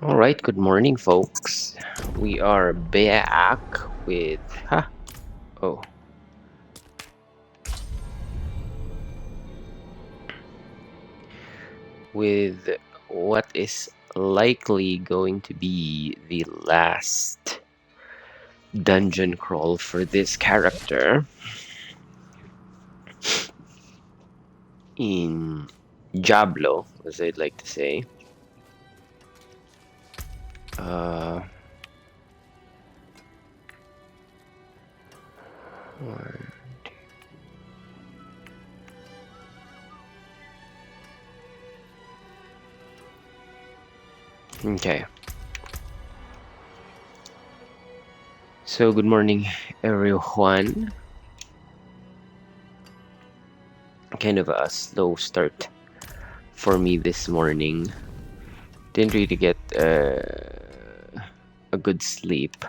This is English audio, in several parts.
Alright, good morning, folks. We are back with. Oh. With what is likely going to be the last dungeon crawl for this character in Diablo, as I'd like to say. Uh. One. Okay. So, good morning, everyone. Kind of a slow start for me this morning. Didn't really get a good sleep.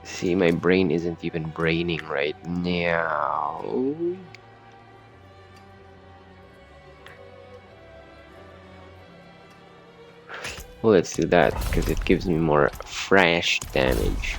See, my brain isn't even braining right now. Well, let's do that because it gives me more fresh damage.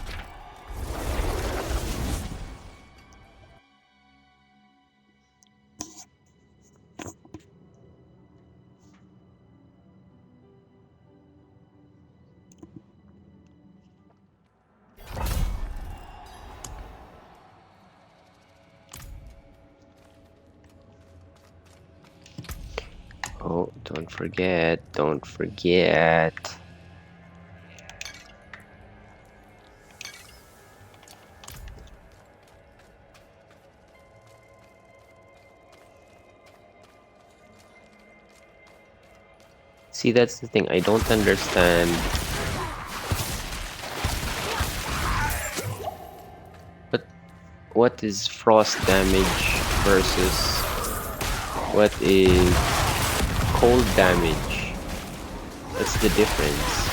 Oh, don't forget. See, that's the thing. I don't understand. But what is frost damage versus what is cold damage? What's the difference?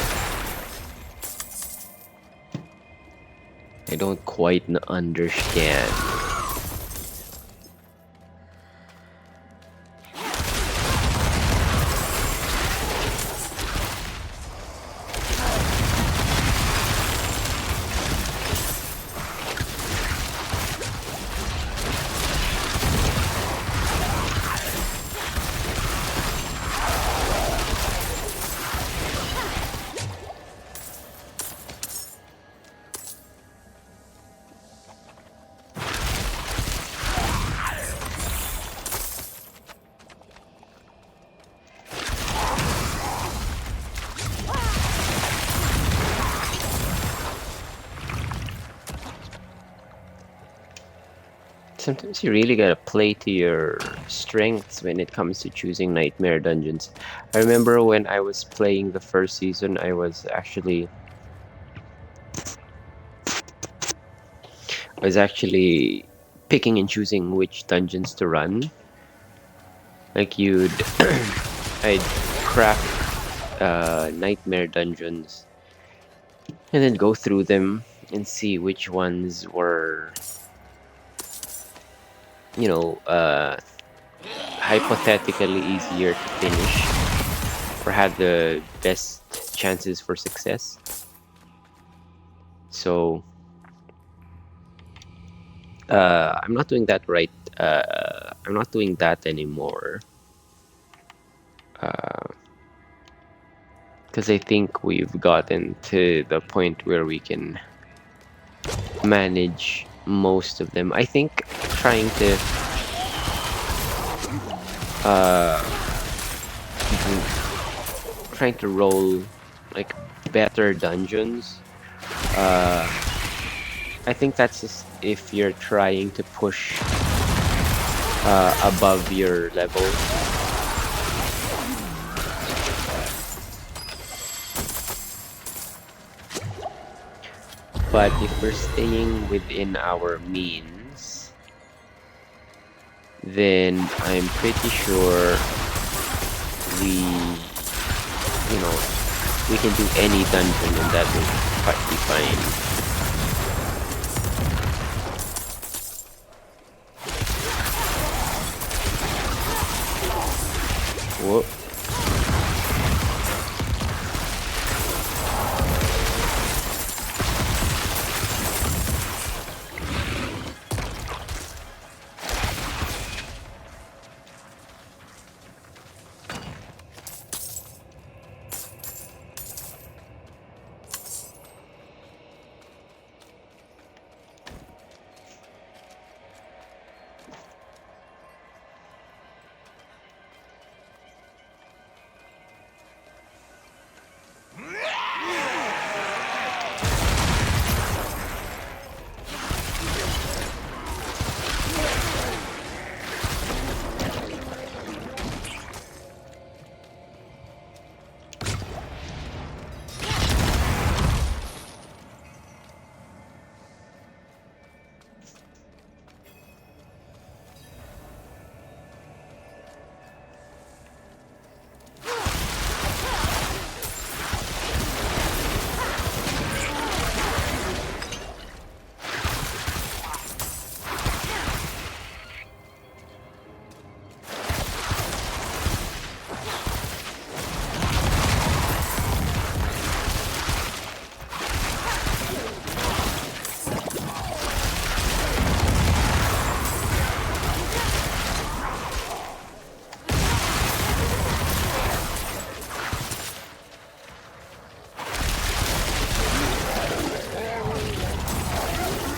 I don't quite understand. Sometimes you really gotta play to your strengths when it comes to choosing nightmare dungeons. I remember when I was playing the first season, I was actually picking and choosing which dungeons to run. Like I'd craft nightmare dungeons and then go through them and see which ones were, you know, hypothetically easier to finish or had the best chances for success. So I'm not doing that right. I'm not doing that anymore because I think we've gotten to the point where we can manage most of them. I think uh, trying to roll like better dungeons. I think that's just if you're trying to push above your level. But if we're staying within our means, then I'm pretty sure we can do any dungeon and that will be fine. Whoa.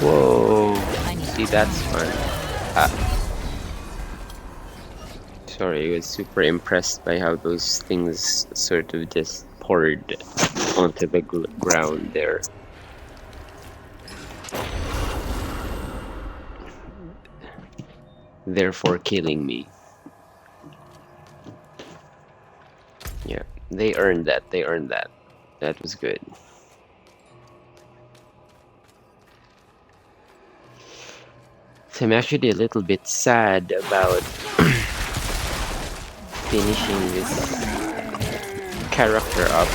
Whoa. See, that's fun. Sorry, I was super impressed by how those things sort of just poured onto the ground there. Therefore killing me. Yeah, they earned that. They earned that. That was good. So I'm actually a little bit sad about finishing this character up,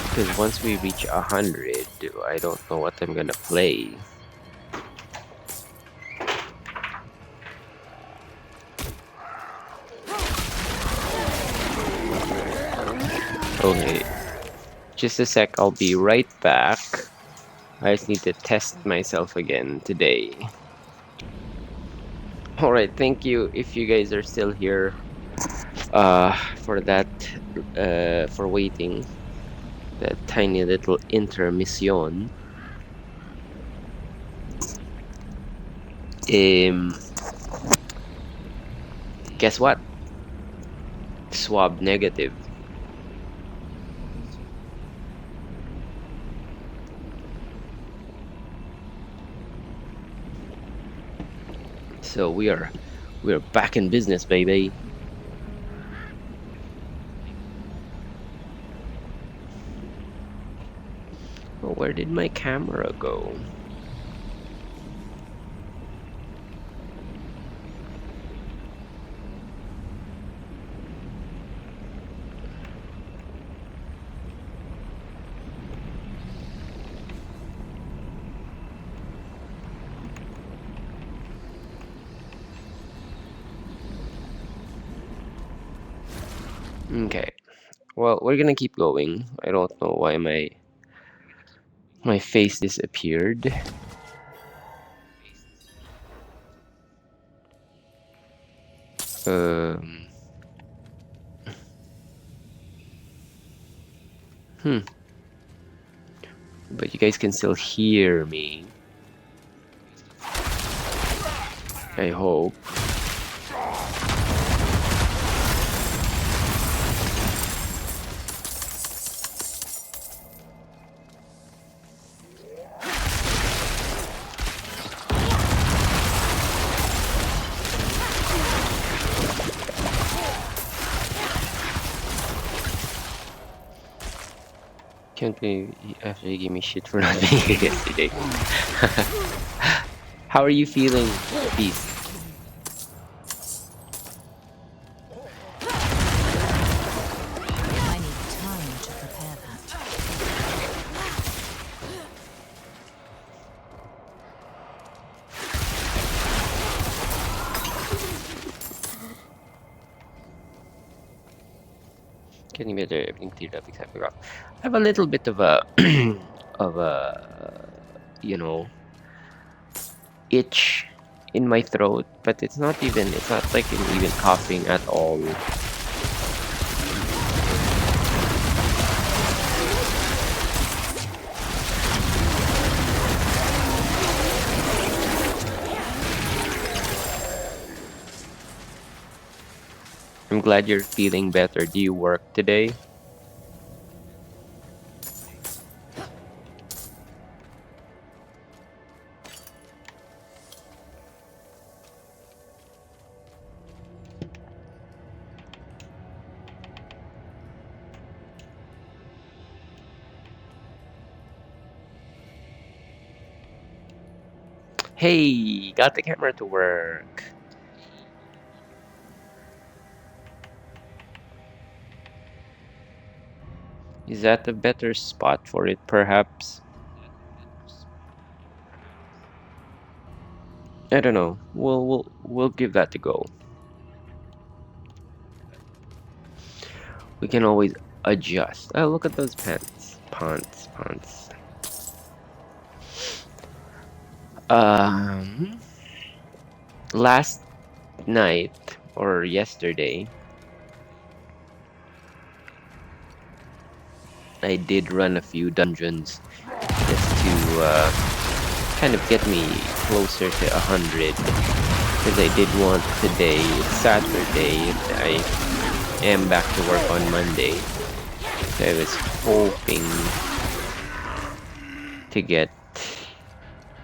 because once we reach 100, I don't know what I'm gonna play. Okay, just a sec, I'll be right back. I just need to test myself again today. Alright, thank you if you guys are still here for that, for waiting. That tiny little intermission. Guess what? Swab negative. So we're back in business, baby. Oh, where did my camera go? Okay. Well, we're gonna keep going. I don't know why my face disappeared. Um. But you guys can still hear me. I hope. Can't believe you actually gave me shit for not being here yesterday. How are you feeling, Beast? I need time to prepare that. Getting better, everything cleared up except for I have a little bit of a of a you know itch in my throat, but it's not like I'm even coughing at all. I'm glad you're feeling better. Do you work today? Hey, got the camera to work. Is that a better spot for it, perhaps? I don't know. We'll give that a go. We can always adjust. Oh, look at those pants. Pants. Um, last night or yesterday, I did run a few dungeons just to kind of get me closer to 100. Because I did want today. It's Saturday. And I am back to work on Monday. So I was hoping to get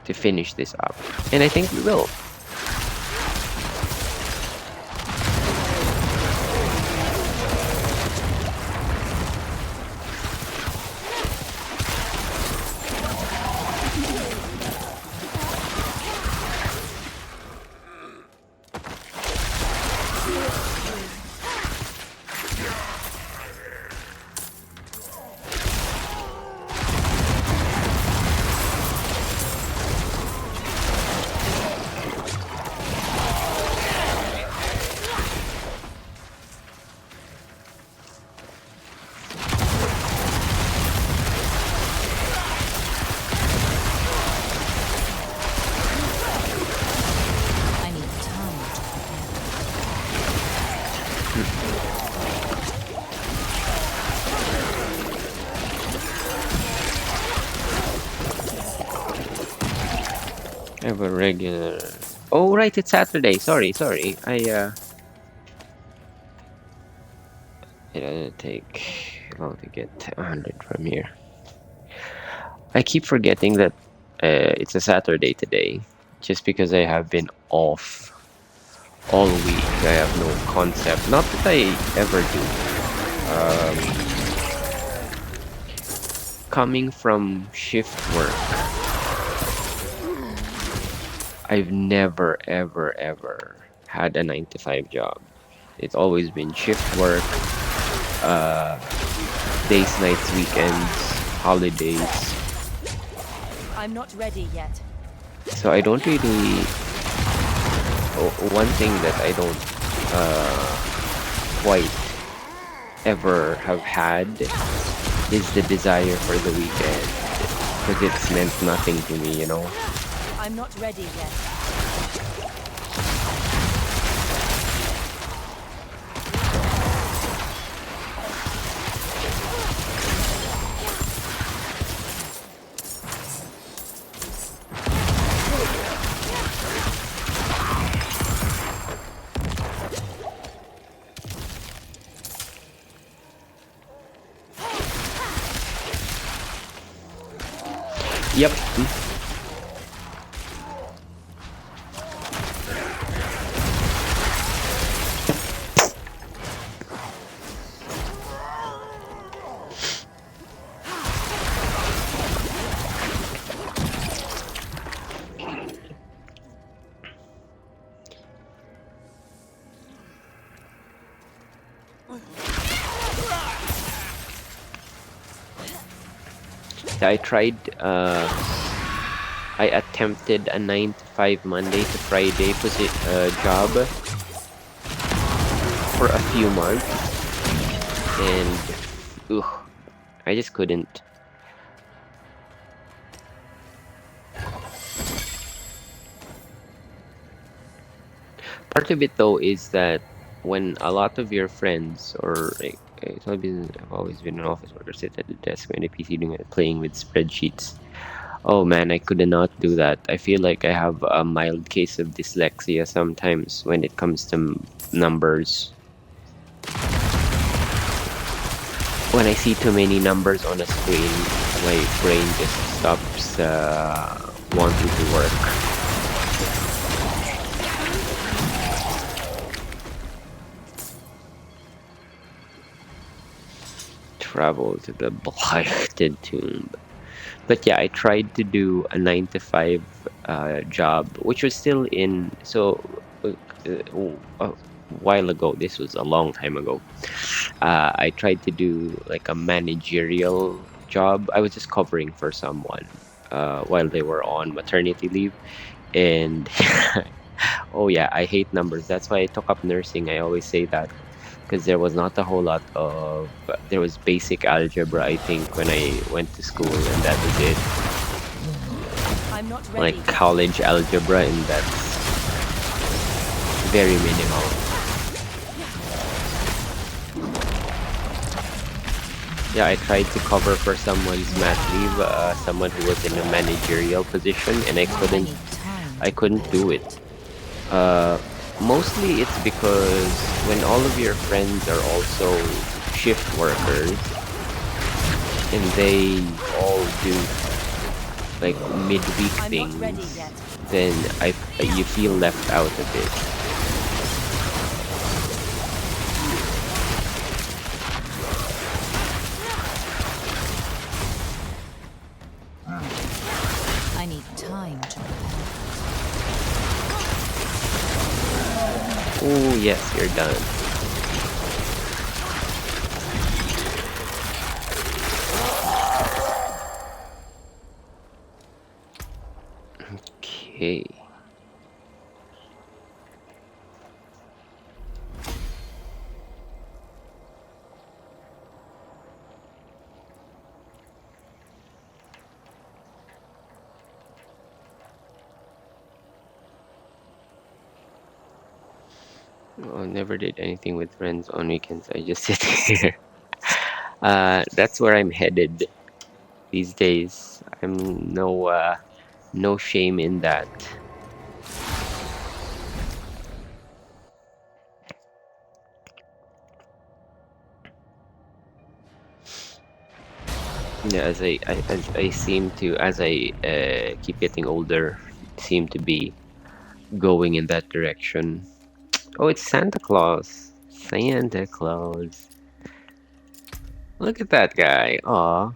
to finish this up, and I think we will. I need time to I have a regular. Oh right, it's Saturday. Sorry. It doesn't take long to get 100 from here. I keep forgetting that it's a Saturday today, just because I have been off all week. I have no concept. Not that I ever do. Coming from shift work, I've never ever had a 9 to 5 job. It's always been shift work, uh, days, nights, weekends, holidays. I'm not ready yet. So I don't really. One thing that I don't quite ever have had is the desire for the weekend, because it's meant nothing to me, you know. I'm not ready yet. Yep. I tried. I attempted a 9 to 5 Monday to Friday job for a few months, and ugh, I just couldn't. Part of it though is that when a lot of your friends or like, I've always been an office worker, sit at the desk when the PC doing it, playing with spreadsheets. Oh man, I could not do that. I feel like I have a mild case of dyslexia sometimes when it comes to numbers. When I see too many numbers on a screen, my brain just stops wanting to work. Travel to the blighted tomb. But yeah, I tried to do a 9 to 5 job, which was still in. So a while ago, this was a long time ago. I tried to do like a managerial job. I was just covering for someone while they were on maternity leave, and oh yeah, I hate numbers. That's why I took up nursing. I always say that because there was not a whole lot of there was basic algebra, I think, when I went to school, and that was it. I'm not ready Like yet. college algebra, and that's very minimal. Yeah, I tried to cover for someone's mat leave, someone who was in a managerial position, and I need time I to couldn't prepare. do it. Uh, Mostly it's because when all of your friends are also shift workers and they all do like midweek I'm not ready things, yet. then you feel left out a bit. I need time to prepare. Oh yes, you're done. Okay. Oh, never did anything with friends on weekends. I just sit here. That's where I'm headed these days. I'm no shame in that. Yeah, as I seem to as I keep getting older, seem to be going in that direction. Oh, it's Santa Claus. Santa Claus. Look at that guy. Aw.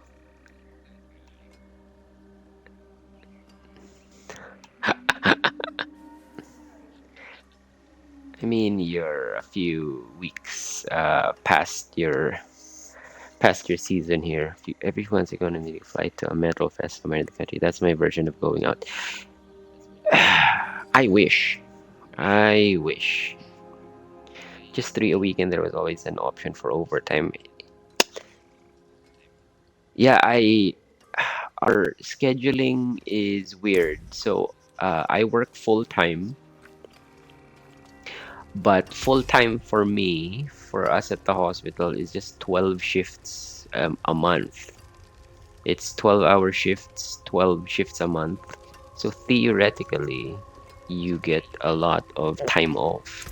I mean, you're a few weeks past your season here. Everyone's going to make a flight to a metal fest somewhere in the country. That's my version of going out. I wish. I wish. Just 3 a week, and there was always an option for overtime. Yeah, I our scheduling is weird. So I work full time, but full time for me, for us at the hospital, is just 12 shifts a month. It's 12-hour shifts, 12 shifts a month. So theoretically, you get a lot of time off.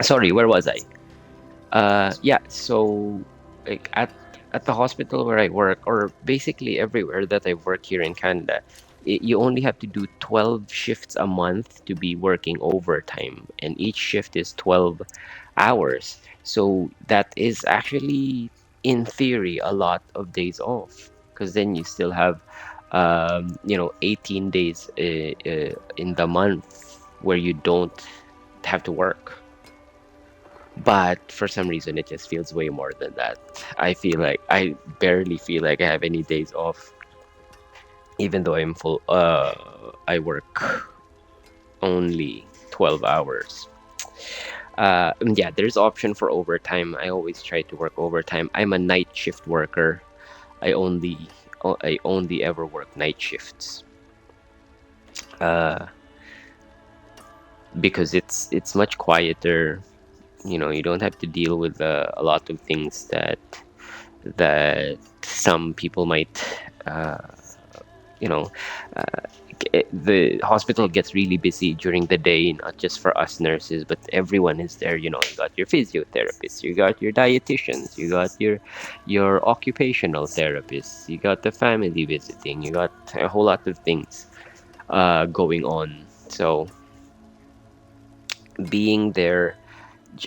Sorry, where was I? Yeah, so like at the hospital where I work, or basically everywhere that I work here in Canada, you only have to do 12 shifts a month to be working overtime, and each shift is 12 hours. So that is actually, in theory, a lot of days off, because then you still have, 18 days in the month where you don't have to work. But for some reason, it just feels way more than that. I feel like I barely feel like I have any days off, even though I'm full. I work only 12 hours. Yeah, there's option for overtime. I always try to work overtime. I'm a night shift worker. I only I only ever work night shifts. Uh, because it's much quieter. You don't have to deal with a lot of things that some people might, uh, you know, uh, the hospital gets really busy during the day, not just for us nurses, but everyone is there. You got your physiotherapists, you got your dietitians, you got your occupational therapists, you got the family visiting, you got a whole lot of things going on. So being there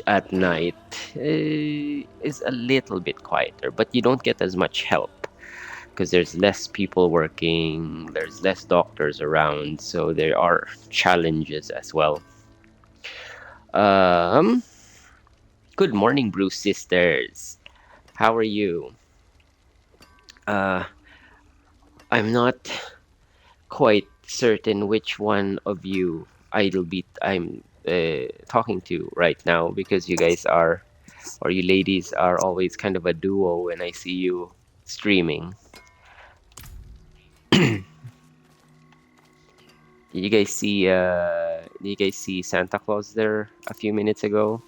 at night is a little bit quieter, but you don't get as much help because there's less people working, there's less doctors around, so there are challenges as well. Um, Good morning, Bruce sisters. How are you? Uh, I'm not quite certain which one of you I'm talking to right now, because you guys are, or you ladies are always kind of a duo when I see you streaming. Did you guys see Santa Claus there a few minutes ago?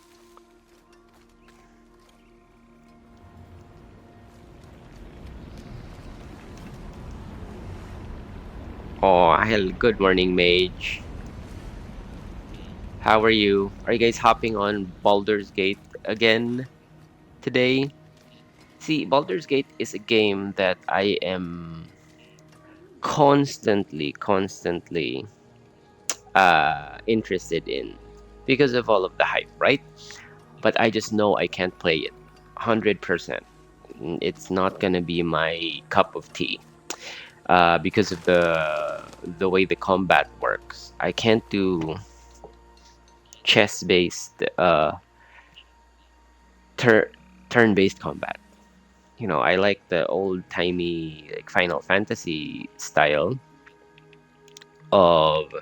Oh, hell, good morning, Mage. How are you? Are you guys hopping on Baldur's Gate again today? See, Baldur's Gate is a game that I am constantly interested in because of all of the hype, right? But I just know I can't play it 100%. It's not gonna be my cup of tea because of the way the combat works. I can't do chess-based tur turn-based combat. I like the old-timey like Final Fantasy style of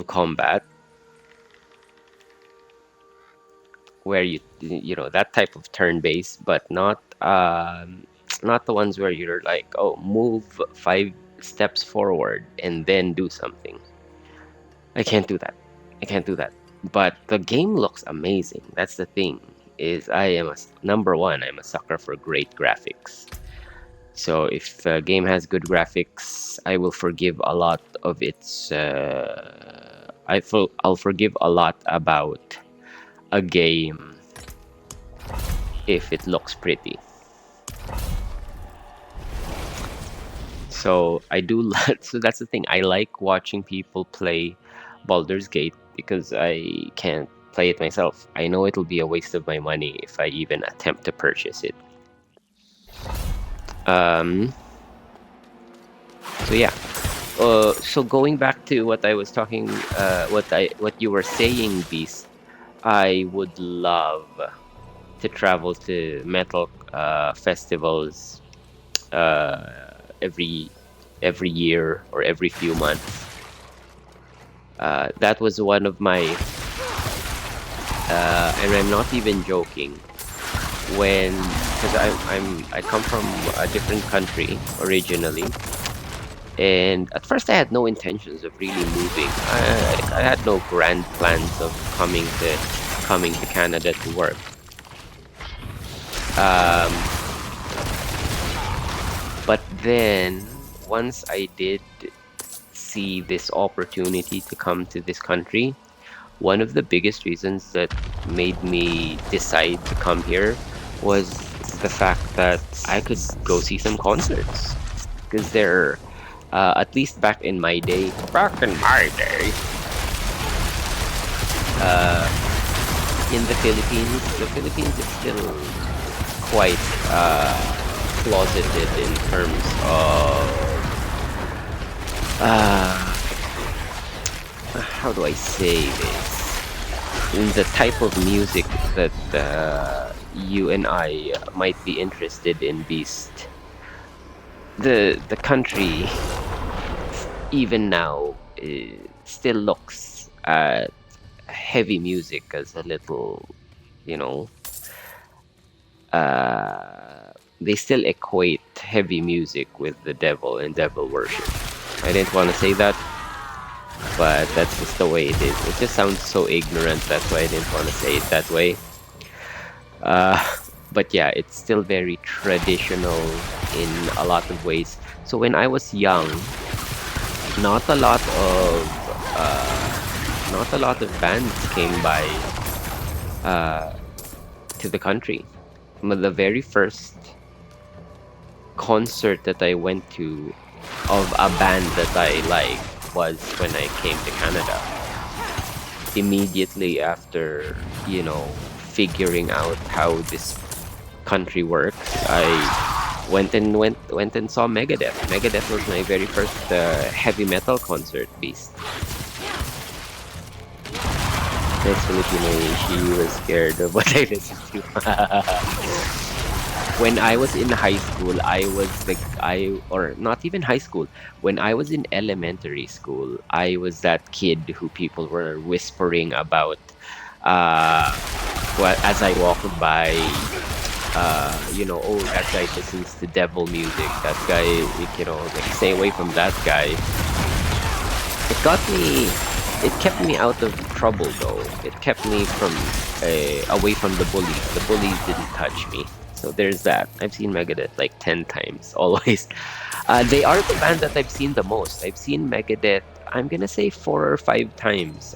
combat, where that type of turn-based, but not not the ones where you're like, oh, move 5 steps forward and then do something. I can't do that. I can't do that. But the game looks amazing. That's the thing. Is I am number one. I'm a sucker for great graphics. So if a game has good graphics, I will forgive a lot of its. I'll forgive a lot about a game if it looks pretty. So I do. So that's the thing. I like watching people play Baldur's Gate because I can't play it myself. I know it'll be a waste of my money if I even attempt to purchase it. So yeah. So going back to what I was talking, what you were saying, Beast, I would love to travel to metal festivals every year or every few months. That was one of my, and I'm not even joking. Because I come from a different country originally, and at first I had no intentions of really moving. I had no grand plans of coming to Canada to work. But then once I did see this opportunity to come to this country, one of the biggest reasons that made me decide to come here was the fact that I could go see some concerts because they're at least back in my day, uh, in the Philippines is still quite closeted in terms of uh, how do I say this? In the type of music that you and I might be interested in, Beast. The country even now still looks at heavy music as a little, you know, they still equate heavy music with the devil and devil worship. I didn't want to say that, but that's just the way it is. It just sounds so ignorant. That's why I didn't want to say it that way. Uh, but yeah, it's still very traditional in a lot of ways. So when I was young, not a lot of bands came by to the country. The very first concert that I went to of a band that I like was when I came to Canada. Immediately after, you know, figuring out how this country works, I went and saw Megadeth. Megadeth was my very first heavy metal concert, Beast. This Filipino, she was scared of what I listened to. When I was in high school, or not even high school, when I was in elementary school, I was that kid who people were whispering about as I walked by, you know, oh, that guy listens to devil music. That guy, you know, like, stay away from that guy. It kept me out of trouble though. It kept me from away from the bullies. The bullies didn't touch me. So there's that. I've seen Megadeth like 10 times, always. They are the band that I've seen the most. I've seen Megadeth, I'm gonna say 4 or 5 times.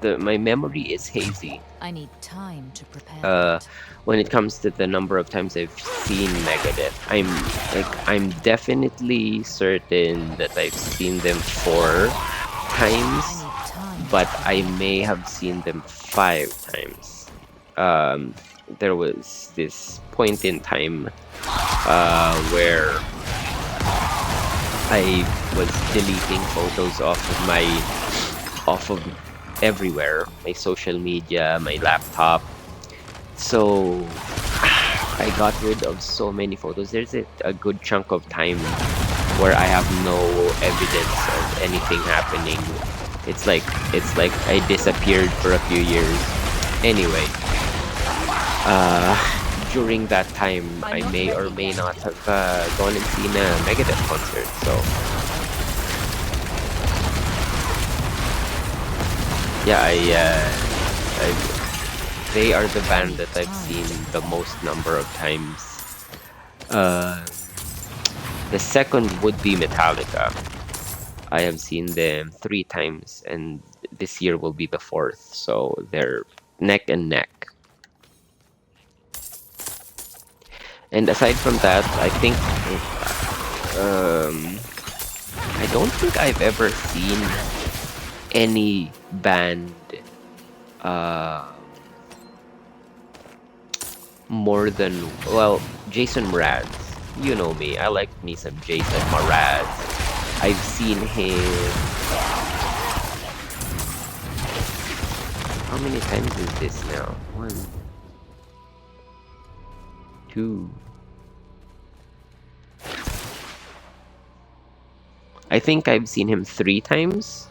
My memory is hazy. I need time to prepare. When it comes to the number of times I've seen Megadeth, I'm definitely certain that I've seen them 4 times, but I may have seen them 5 times. There was this point in time where I was deleting photos off of everywhere, my social media, my laptop. So I got rid of so many photos. There's a good chunk of time where I have no evidence of anything happening. It's like I disappeared for a few years. Anyway, during that time, I may or may not have gone and seen a Megadeth concert. So yeah, they are the band that I've seen the most number of times. The second would be Metallica. I have seen them 3 times, and this year will be the 4th. So they're neck and neck. And aside from that, I think I don't think I've ever seen any band more than, well, Jason Mraz. You know me, I like me some Jason Mraz. I've seen him. How many times is this now? 1, 2. I think I've seen him 3 times.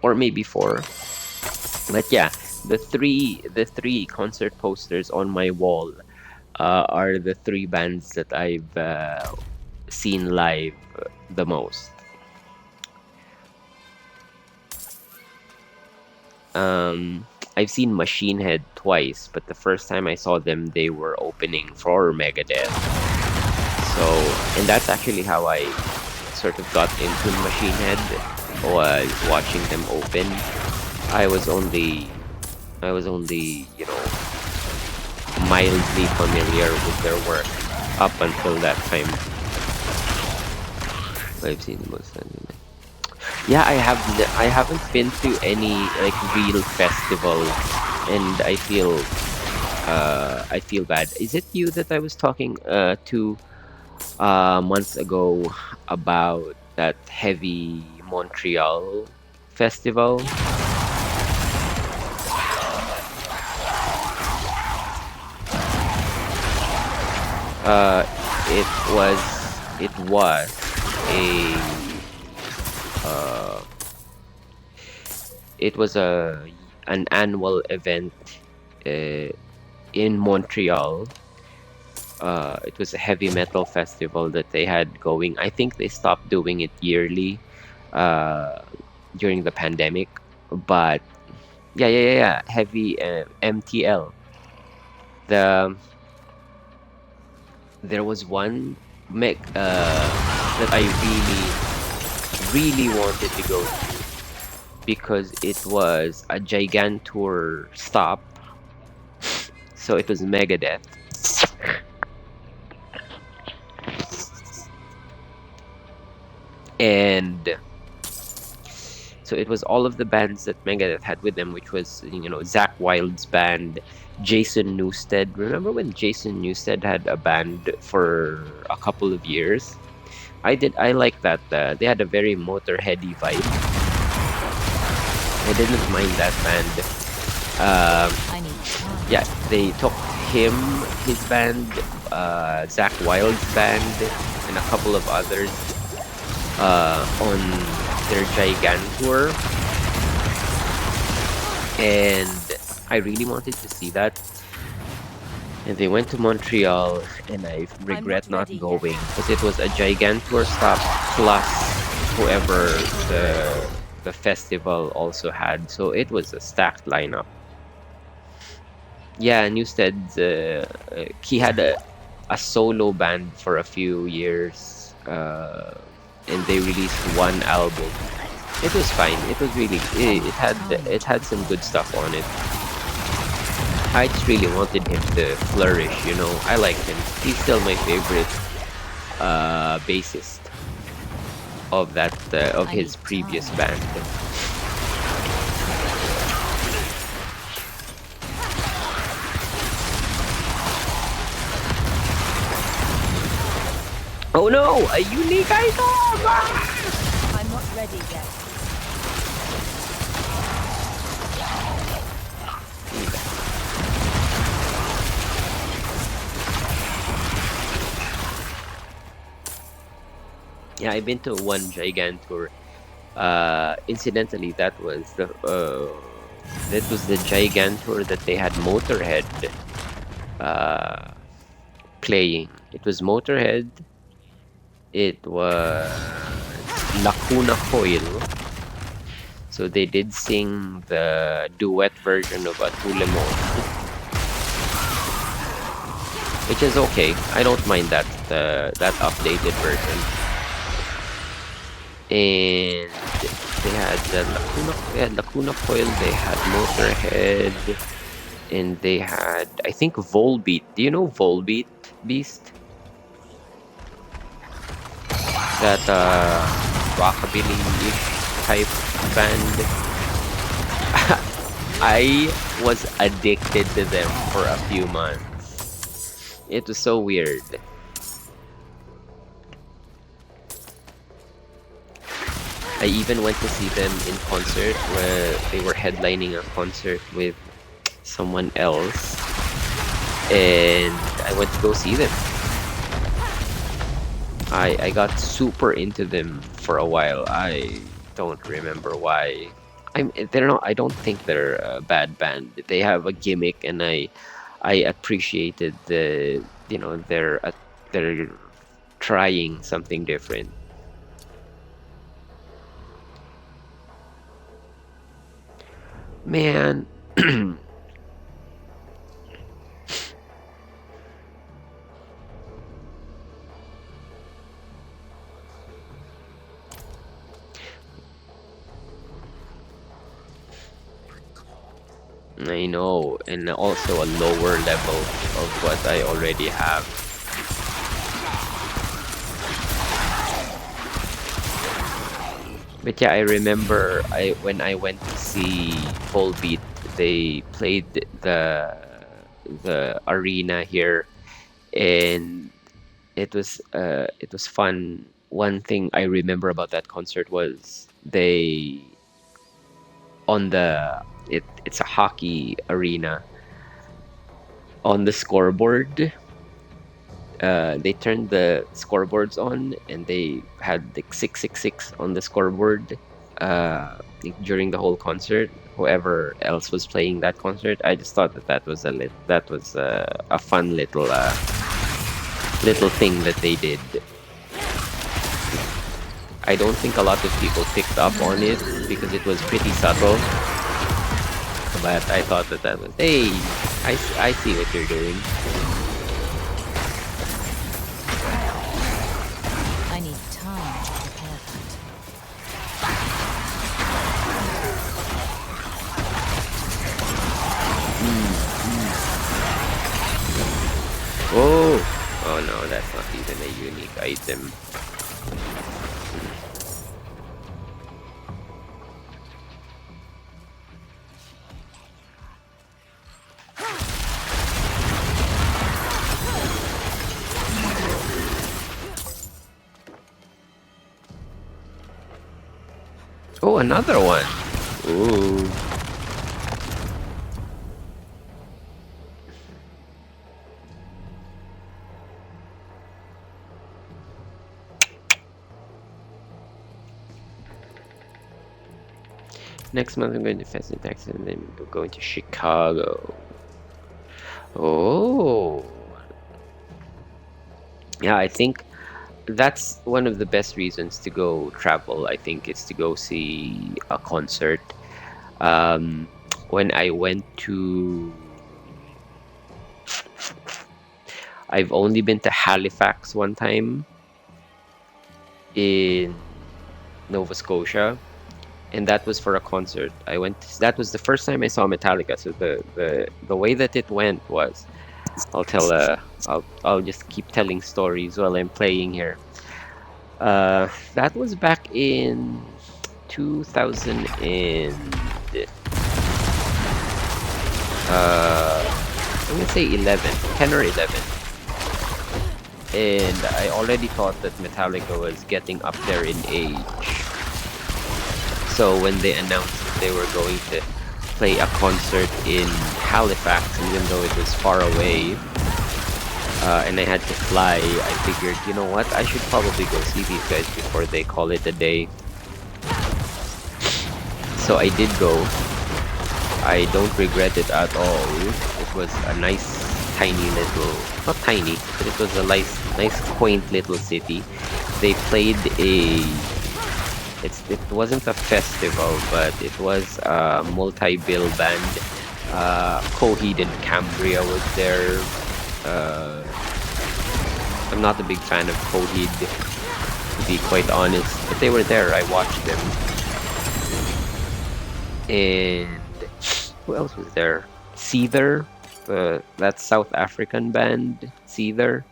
Or maybe 4. But yeah, the three concert posters on my wall are the 3 bands that I've seen live the most. I've seen Machine Head twice, but the first time I saw them, they were opening for Megadeth. So, and that's actually how I sort of got into Machine Head, was watching them open. I was only, you know, mildly familiar with their work up until that time. I've seen the most anime. Yeah, I haven't been to any like real festival, and I feel bad. Is it you that I was talking to months ago about that heavy Montreal festival? Uh, it was a uh, it was an annual event uh, in Montreal. It was a heavy metal festival that they had going. I think they stopped doing it yearly uh, during the pandemic, but yeah. Heavy MTL. The There was one that I really wanted to go to because it was a gigantor stop. So it was Megadeth, and so it was all of the bands that Megadeth had with them, which was Zach Wild's band, Jason Newsted. Remember when Jason Newsted had a band for a couple of years? I like that. They had a very Motorheady vibe. I didn't mind that band. Yeah, they took him, his band, Zach Wild's band, and a couple of others on their Gigantour, and I really wanted to see that. And they went to Montreal, and I regret not going because it was a Gigantour stop plus whoever the festival also had, so it was a stacked lineup. Yeah, Newstead, he had a solo band for a few years, and they released one album. It was fine. It was really it had some good stuff on it. I just really wanted him to flourish, I like him. He's still my favorite bassist of his previous band. Oh no, a unique item! Ah! I'm not ready yet. Yeah, I've been to one Gigantour. Incidentally, that was the Gigantour that they had Motorhead uh, playing. It was Motorhead. It was Lacuna Coil. So they did sing the duet version of Atulemon, which is okay. I don't mind that updated version. And they had Lacuna Coil, they had Motorhead, and they had, I think, Volbeat. Do you know Volbeat, Beast? That rockabilly-ish type band. I was addicted to them for a few months. It was so weird. I even went to see them in concert where they were headlining a concert with someone else, and I went to go see them. I got super into them for a while. I don't remember why. They're not. I don't think they're a bad band. They have a gimmick, and I appreciated they're trying something different. Man. I know, and also a lower level of what I already have. But yeah, I remember when I went to see Volbeat, they played the arena here, and it was fun. One thing I remember about that concert was they on the it's a hockey arena. On the scoreboard, they turned the scoreboards on, and they had like 666 on the scoreboard during the whole concert. Whoever else was playing that concert, I just thought that that was a fun little thing that they did. I don't think a lot of people picked up on it because it was pretty subtle, but I thought that that was, hey, I see what you're doing. I need time to prepare that. Oh, oh no, that's not even a unique item. Oh, another one. Ooh. Next month I'm going to Fest in Texas, and then we're going to Chicago. Oh. Yeah, I think that's one of the best reasons to go travel. I think is to go see a concert. Um, when I went to, I've only been to Halifax one time in Nova Scotia, and that was for a concert. I went. That was the first time I saw Metallica. So the way that it went was, I'll tell. I'll just keep telling stories while I'm playing here. That was back in 2000 and I'm gonna say 11, 10 or 11. And I already thought that Metallica was getting up there in age. So when they announced that they were going to play a concert in Halifax, even though it was far away, and I had to fly, I figured, you know what, I should probably go see these guys before they call it a day. So I did go. I don't regret it at all. It was a nice, tiny little, not tiny, but it was a nice, quaint little city. They played it wasn't a festival, but it was a multi-bill band. Coheed and Cambria was there. I'm not a big fan of Coheed, to be quite honest, but they were there. I watched them. And who else was there? Seether, that South African band, Seether.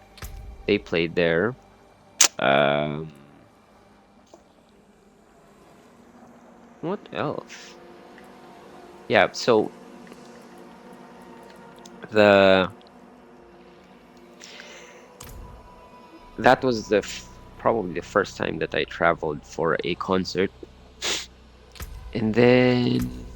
They played there. What else? Yeah, so the that was probably the first time that I traveled for a concert. And then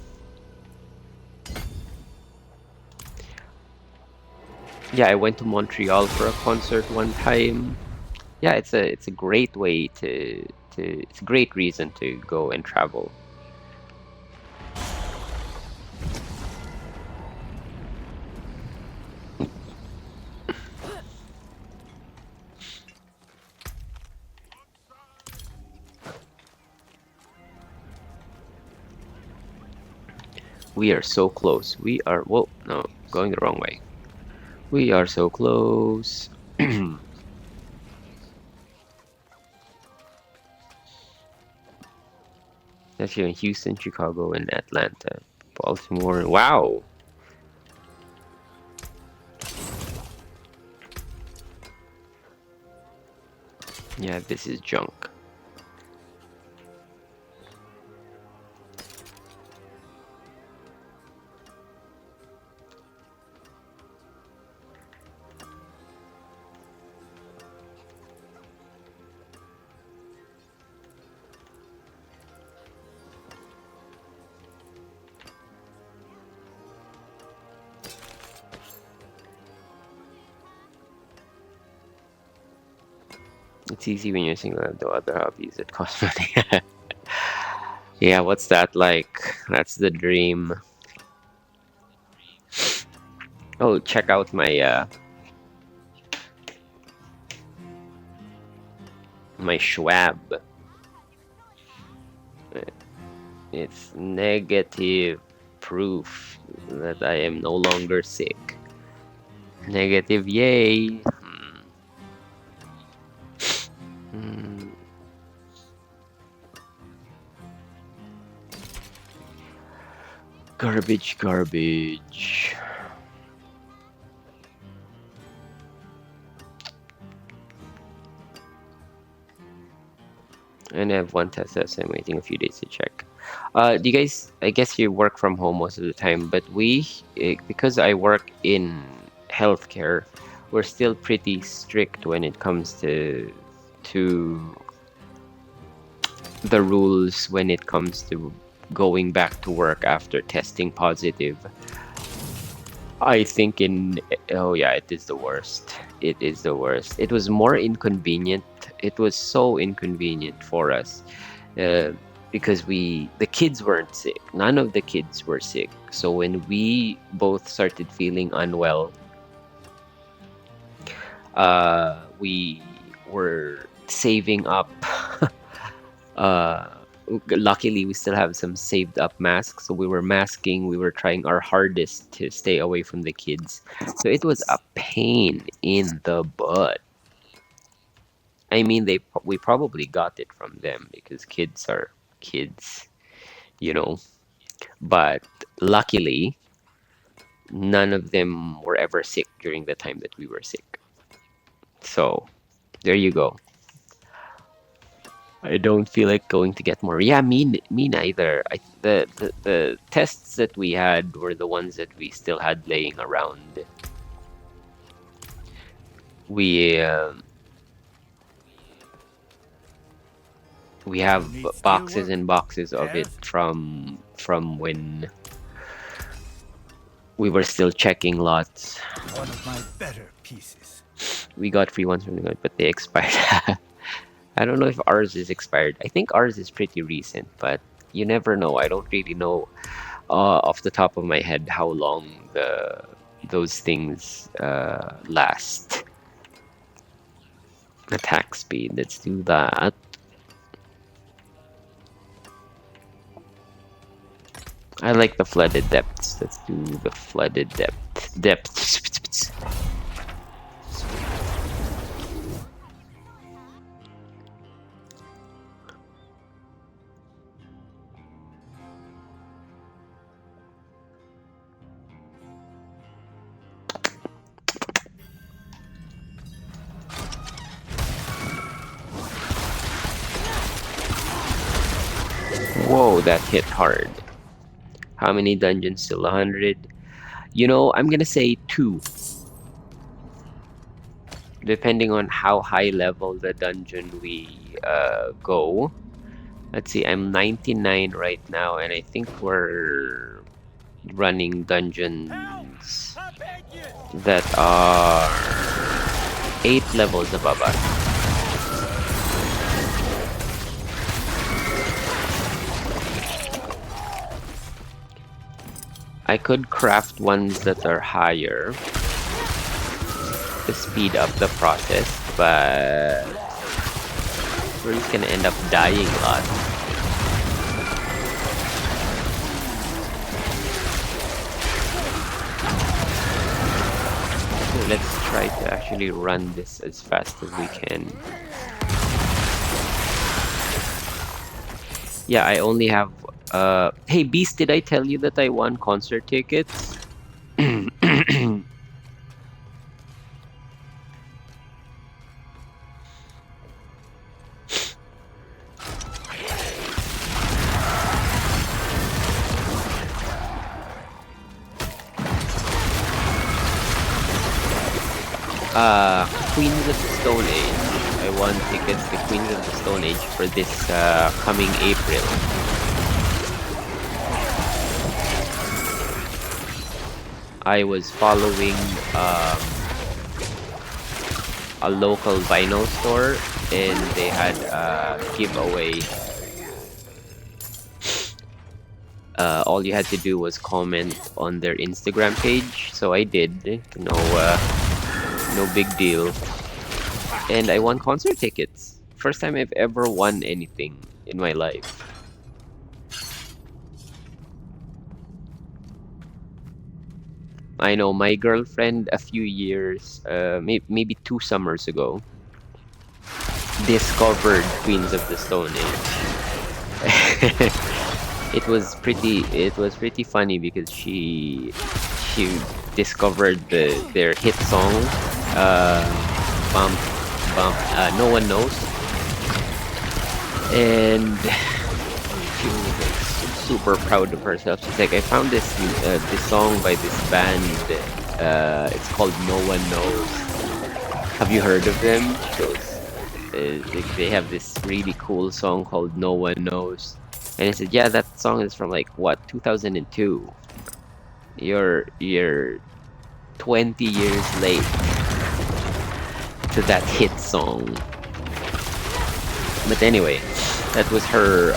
yeah, I went to Montreal for a concert one time. Yeah, it's a great way to it's a great reason to go and travel. We are so close. We are, whoa, no, going the wrong way. We are so close. That's here in Houston, Chicago, and Atlanta. Baltimore. Wow. Yeah, this is junk. It's easy when you're single and the other hobbies that cost money. Yeah, what's that like? That's the dream. Oh, check out my Schwab. It's negative proof that I am no longer sick. Negative, yay. Hmm. Garbage, garbage. And I have one test test. I'm waiting a few days to check. Do you guys? I guess you work from home most of the time, but because I work in healthcare, we're still pretty strict when it comes to the rules when it comes to going back to work after testing positive. I think oh yeah, it is the worst. It is the worst. It was more inconvenient. It was so inconvenient for us uh, because the kids weren't sick. None of the kids were sick. So when we both started feeling unwell, we were saving up. uh, Luckily, we still have some saved up masks, so we were masking. We were trying our hardest to stay away from the kids. So it was a pain in the butt. I mean, we probably got it from them because kids are kids, you know. But luckily, none of them were ever sick during the time that we were sick. So there you go. I don't feel like going to get more. Yeah, me neither. The tests that we had were the ones that we still had laying around. We uh, we have Needs still boxes work. and boxes of it Yes? from when we were still checking lots. One of my better pieces. We got free ones from the guy, but they expired. I don't know if ours is expired. I think ours is pretty recent, but you never know. I don't really know off the top of my head how long those things last. Attack speed. Let's do that. I like the flooded depths. Let's do the flooded depths. Whoa, that hit hard. How many dungeons? Still 100. You know, I'm gonna say 2, depending on how high level the dungeon we go. Let's see, I'm 99 right now, and I think we're running dungeons that are 8 levels above us. I could craft ones that are higher to speed up the process, but we're just gonna end up dying a lot. So let's try to actually run this as fast as we can. Yeah, I only have hey Beast, did I tell you that I won concert tickets? Queens of the Stone Age. I won tickets to Queens of the Stone Age for this coming April. I was following a local vinyl store, and they had a giveaway. All you had to do was comment on their Instagram page, so I did. No big deal. And I won concert tickets. First time I've ever won anything in my life. I know my girlfriend a few years, maybe 2 summers ago, discovered Queens of the Stone Age. It was pretty funny because she discovered their hit song, Bump Bump, No One Knows, and she was like super proud of herself. She's like, I found this song by this band. It's called No One Knows. Have you heard of them? She goes, they have this really cool song called No One Knows. And I said, yeah, that song is from like what, 2002. You're 20 years late to that hit song. But anyway, that was her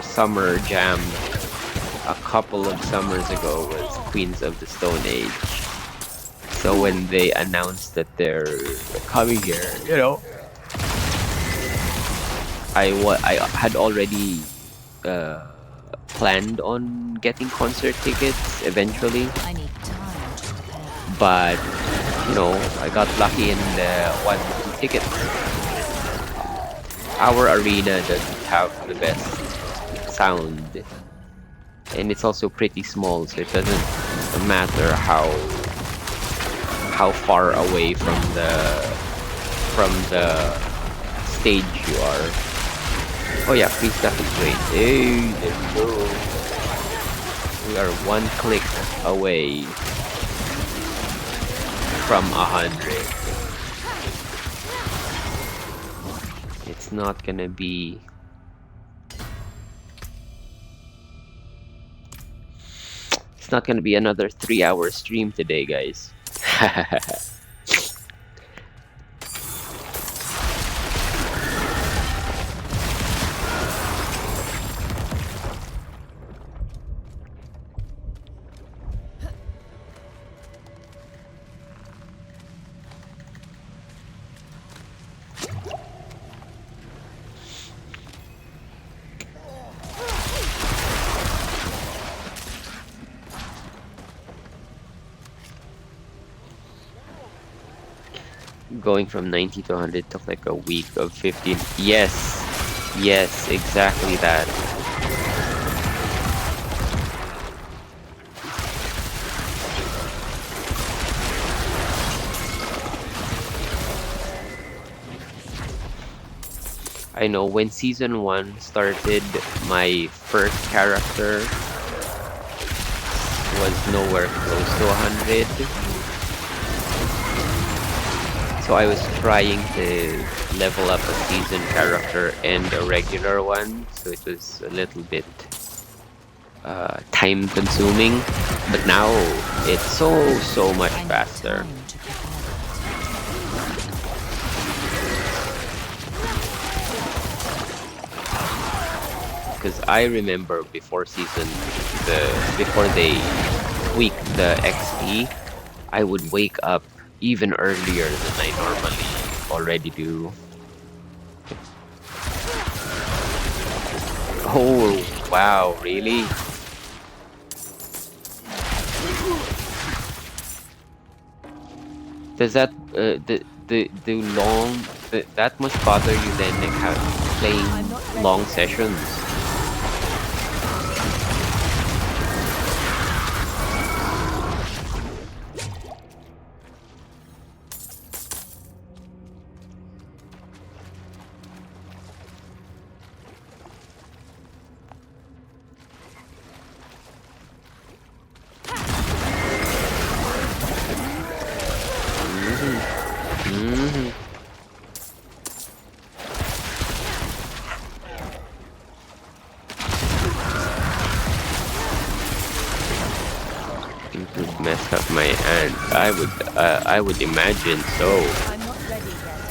summer jam a couple of summers ago, was Queens of the Stone Age. So when they announced that they're coming here, I had already planned on getting concert tickets eventually, I need time to prepare. but I got lucky and won 2 tickets. Our arena doesn't have the best sound, and it's also pretty small, so it doesn't matter how far away from the stage you are. Oh yeah, free stuff is great. Hey, there we go. We are 1 click away from 100. It's not gonna be... It's not gonna be another 3-hour stream today, guys. Going from 90 to 100 took like a week of 15. Yes, exactly that. I know when season 1 started, my first character was nowhere close to 100. So I was trying to level up a season character and a regular one, so it was a little bit time consuming, but now it's so much faster. Because I remember before before they tweaked the XP, I would wake up even earlier than I normally already do. Oh wow, really? Does that that must bother you then, like playing long sessions? Seems to have messed up my hand. I would imagine so. I'm not ready yet.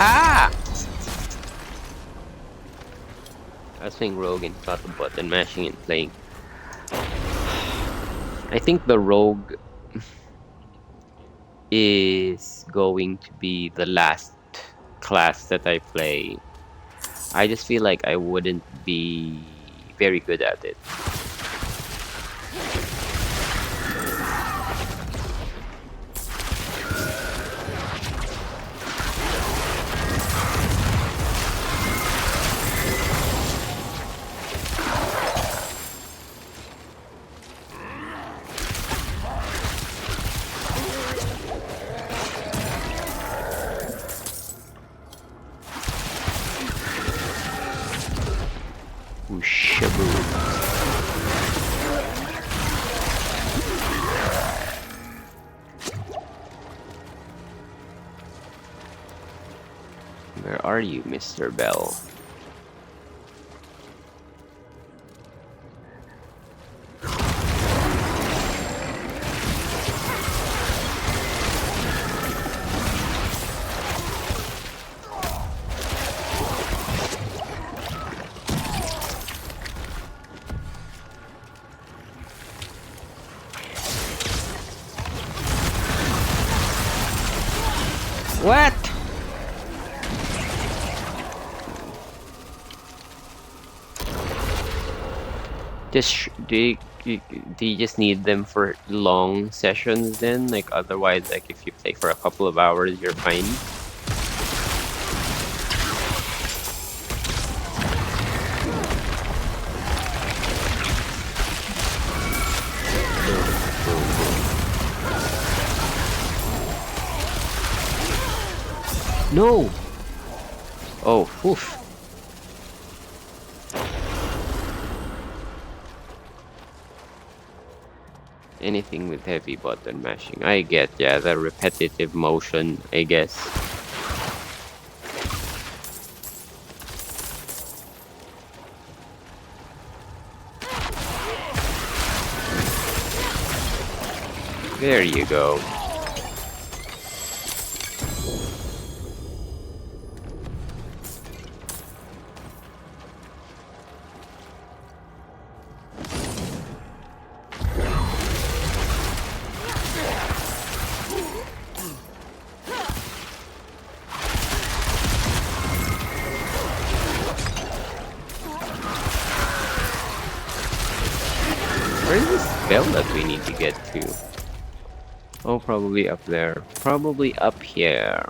Ah! I was playing Rogue and not the button mashing and playing. I think the Rogue is going to be the last class that I play. I just feel like I wouldn't be very good at it. Whooshaboo. Where are you, Mr. Bell? What? Just do you just need them for long sessions then? Like otherwise, like if you play for a couple of hours, you're fine. No. Oh, oof. Anything with heavy button mashing. I get, yeah, the repetitive motion, I guess. There you go. Where's this spell that we need to get to? Oh, probably up there. Probably up here.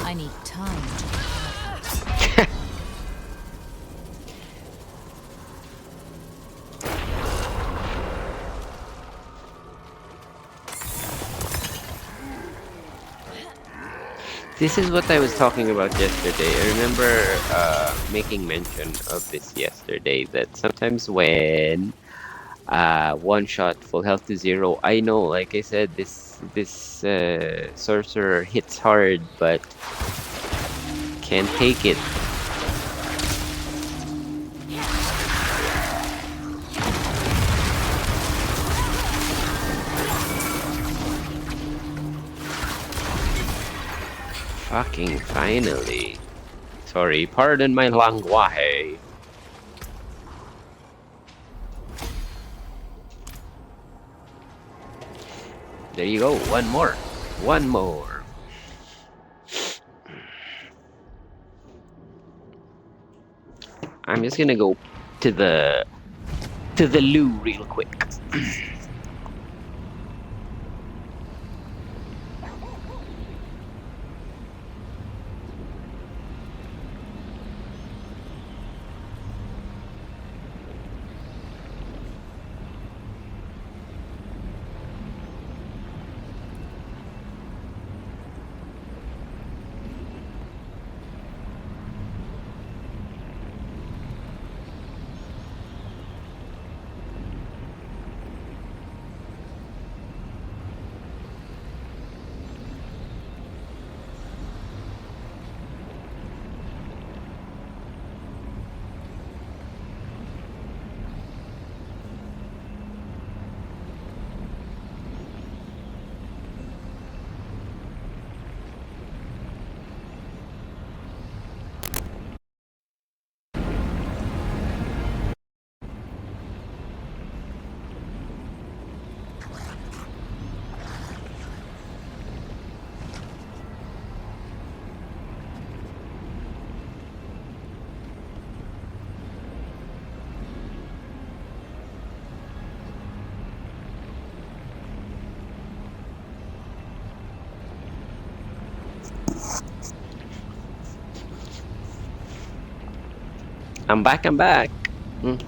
I need time to This is what I was talking about yesterday. I remember making mention of this yesterday, that sometimes when one shot full health to 0, I know, like I said, this sorcerer hits hard, but can't take it. Fucking finally. Sorry, pardon my language. There you go, one more. One more. I'm just gonna go to the loo real quick. I'm back. I'm back. Mm.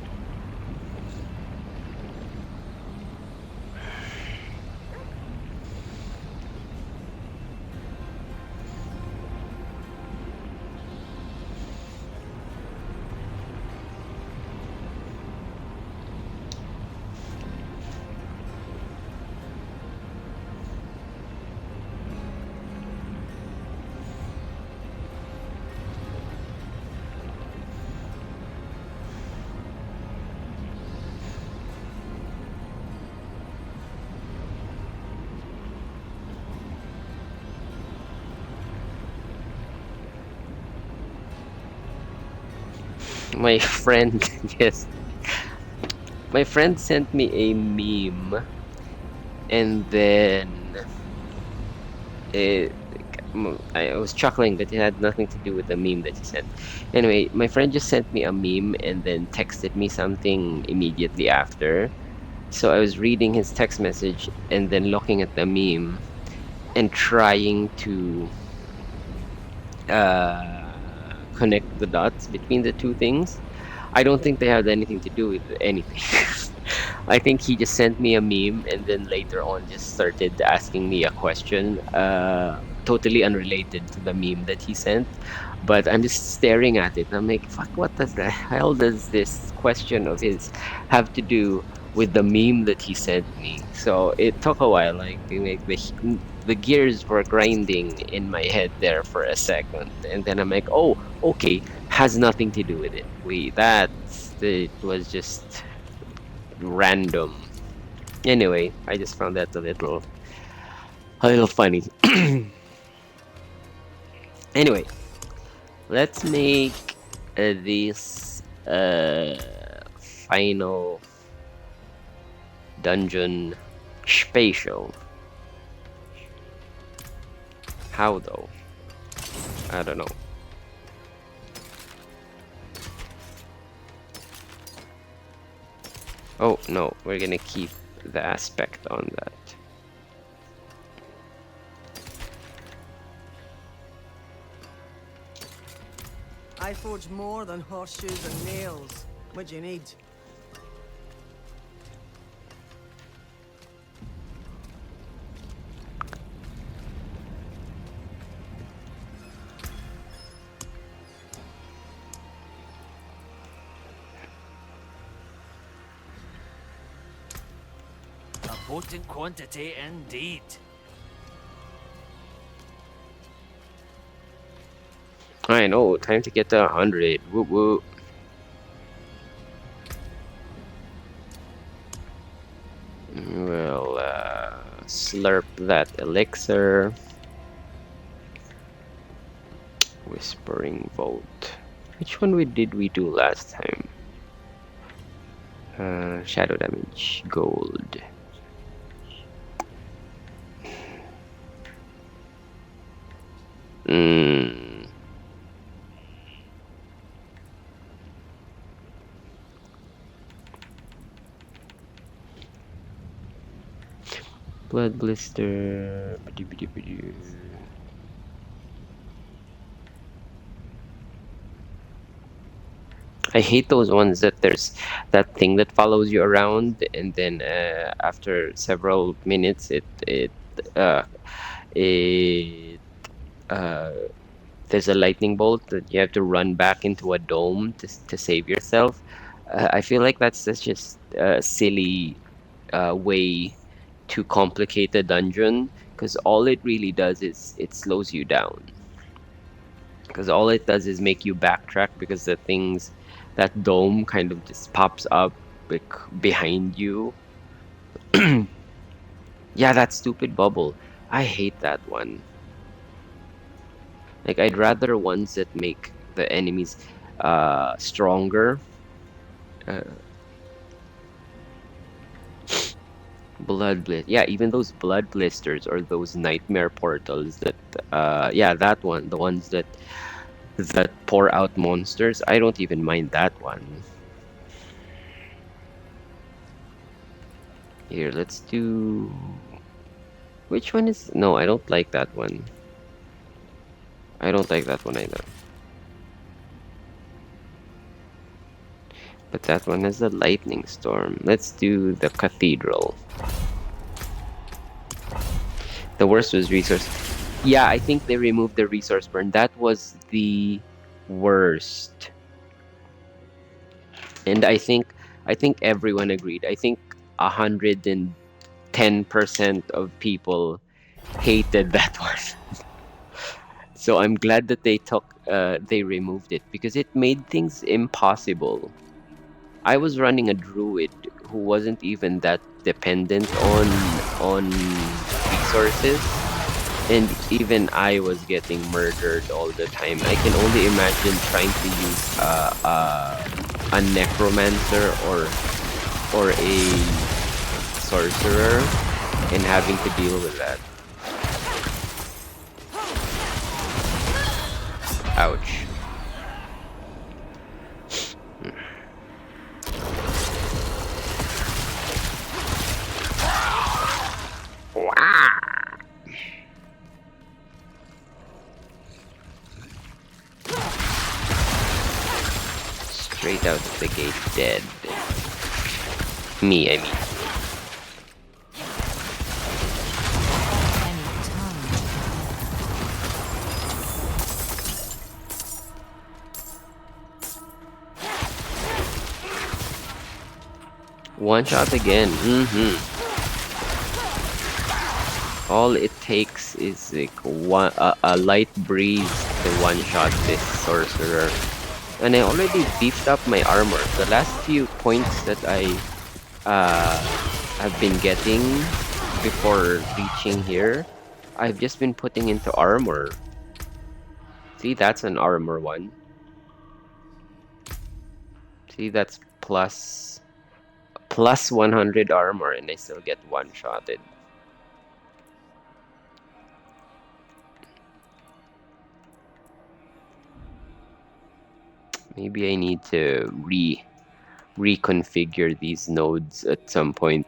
My friend, yes, my friend sent me a meme, and then it, I was chuckling, but it had nothing to do with the meme that he sent. Anyway, my friend just sent me a meme and then texted me something immediately after. So I was reading his text message and then looking at the meme and trying to connect the dots between the two things. I don't think they had anything to do with anything. I think he just sent me a meme and then later on just started asking me a question, totally unrelated to the meme that he sent. But I'm just staring at it. I'm like, fuck, what does the hell does this question of his have to do with the meme that he sent me? So it took a while. Like the gears were grinding in my head there for a second, and then I'm like, oh, okay, has nothing to do with it. It was just random. Anyway, I just found that a little funny. Anyway, let's make this final dungeon spatial. How though? I don't know. Oh no, we're gonna keep the aspect on that. I forge more than horseshoes and nails. What do you need? A potent quantity indeed. I know, time to get to 100. Woo woo. We'll slurp that elixir. Whispering Vault. Which one did we do last time? Shadow damage, gold. Mm. Blood blister. I hate those ones that there's that thing that follows you around, and then after several minutes, uh, it uh, there's a lightning bolt that you have to run back into a dome to save yourself. I feel like that's just a silly way to complicate a dungeon, because all it really does is it slows you down. Because all it does is make you backtrack because that dome kind of just pops up behind you. Yeah, that stupid bubble. I hate that one. Like, I'd rather ones that make the enemies stronger. Uh, yeah, even those blood blisters or those nightmare portals yeah, that one, the ones that pour out monsters. I don't even mind that one. Here, let's do... Which one is... No, I don't like that one. I don't like that one either. But that one has a lightning storm. Let's do the cathedral. The worst was resource. Yeah, I think they removed the resource burn. That was the worst. And I think everyone agreed. I think 110% of people hated that one. So I'm glad that they removed it because it made things impossible. I was running a druid who wasn't even that dependent on resources, and even I was getting murdered all the time. I can only imagine trying to use a necromancer or a sorcerer and having to deal with that. Ouch. Straight out of the gate, dead. Me, I mean. I need time. One shot again. All it takes is like a light breeze to one shot this sorcerer. And I already beefed up my armor. The last few points that I have been getting before reaching here, I've just been putting into armor. See, that's an armor one. See, that's plus 100 armor, and I still get one-shotted. Maybe I need to reconfigure these nodes at some point.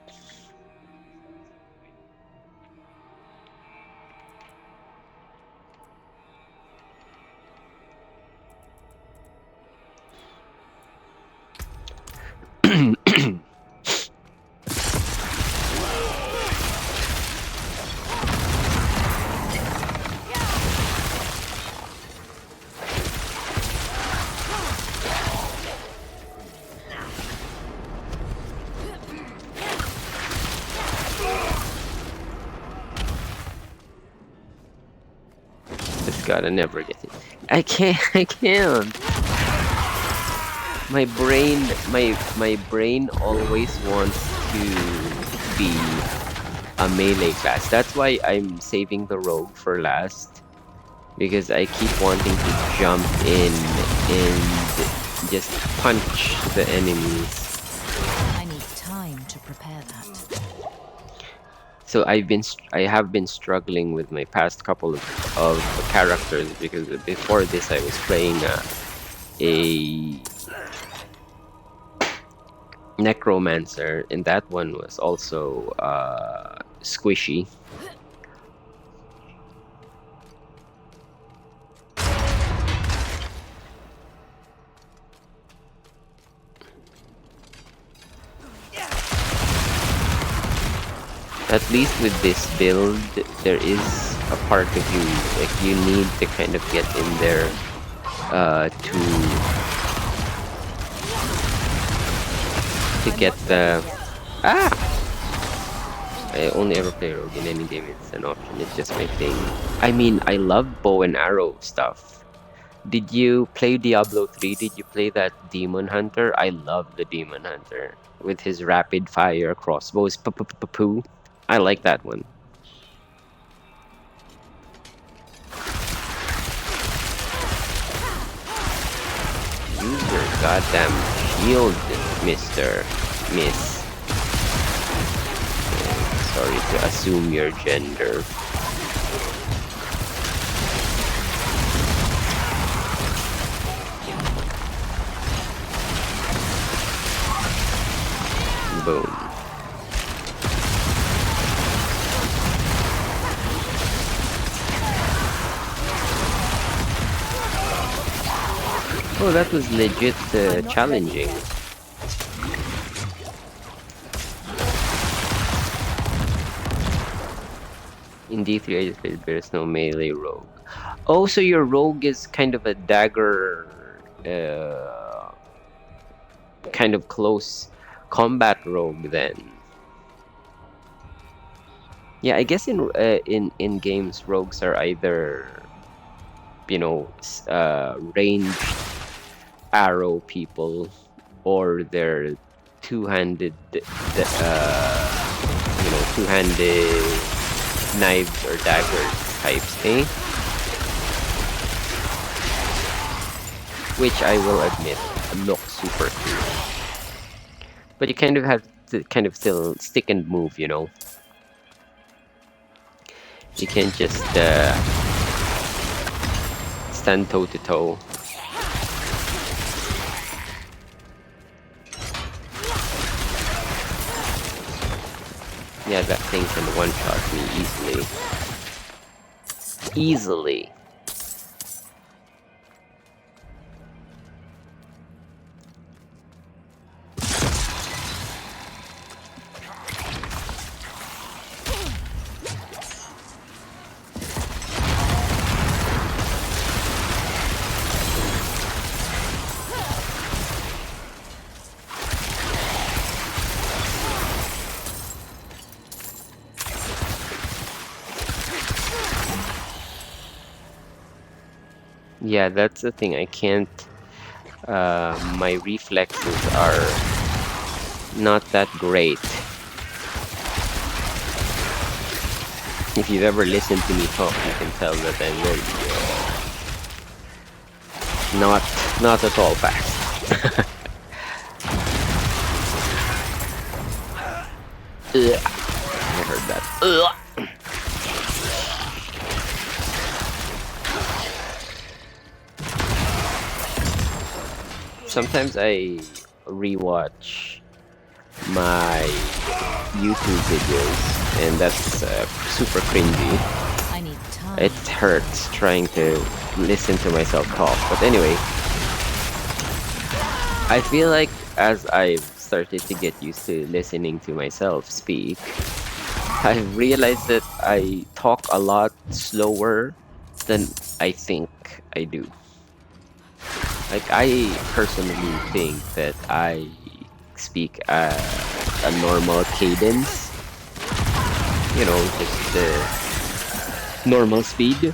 Gotta never get it. I can't. My brain always wants to be a melee class. That's why I'm saving the rogue for last, because I keep wanting to jump in and just punch the enemies. I need time to prepare that. So I have been struggling with my past couple of characters, because before this I was playing a necromancer, and that one was also squishy. At least with this build, there is a part of you, like, you need to kind of get in there to get the... I only ever play rogue in any game. It's an option, it's just my thing. I mean, I love bow and arrow stuff. Did you play Diablo 3? Did you play that Demon Hunter? I love the Demon Hunter with his rapid fire crossbows. Poo. I like that one. Use your goddamn shield, Miss. Sorry to assume your gender. Boom. Oh, that was legit challenging. In D3, I just played there's no melee rogue. Oh, so your rogue is kind of a dagger, kind of close combat rogue then. Yeah, I guess in games, rogues are either, you know, ranged arrow people, or they're two-handed, two-handed knives or daggers types, eh? Which I will admit look super cool. But you kind of have to kind of still stick and move, you know? You can't just stand toe to toe. Yeah, that thing can one-shot me easily. Easily. Yeah, that's the thing. I can't. My reflexes are not that great. If you've ever listened to me talk, you can tell that I'm very not at all fast. Ugh. I heard that. Ugh. Sometimes I rewatch my YouTube videos, and that's super cringy. I need time. It hurts trying to listen to myself talk. But anyway, I feel like as I've started to get used to listening to myself speak, I've realized that I talk a lot slower than I think I do. Like, I personally think that I speak at a normal cadence. You know, just the normal speed.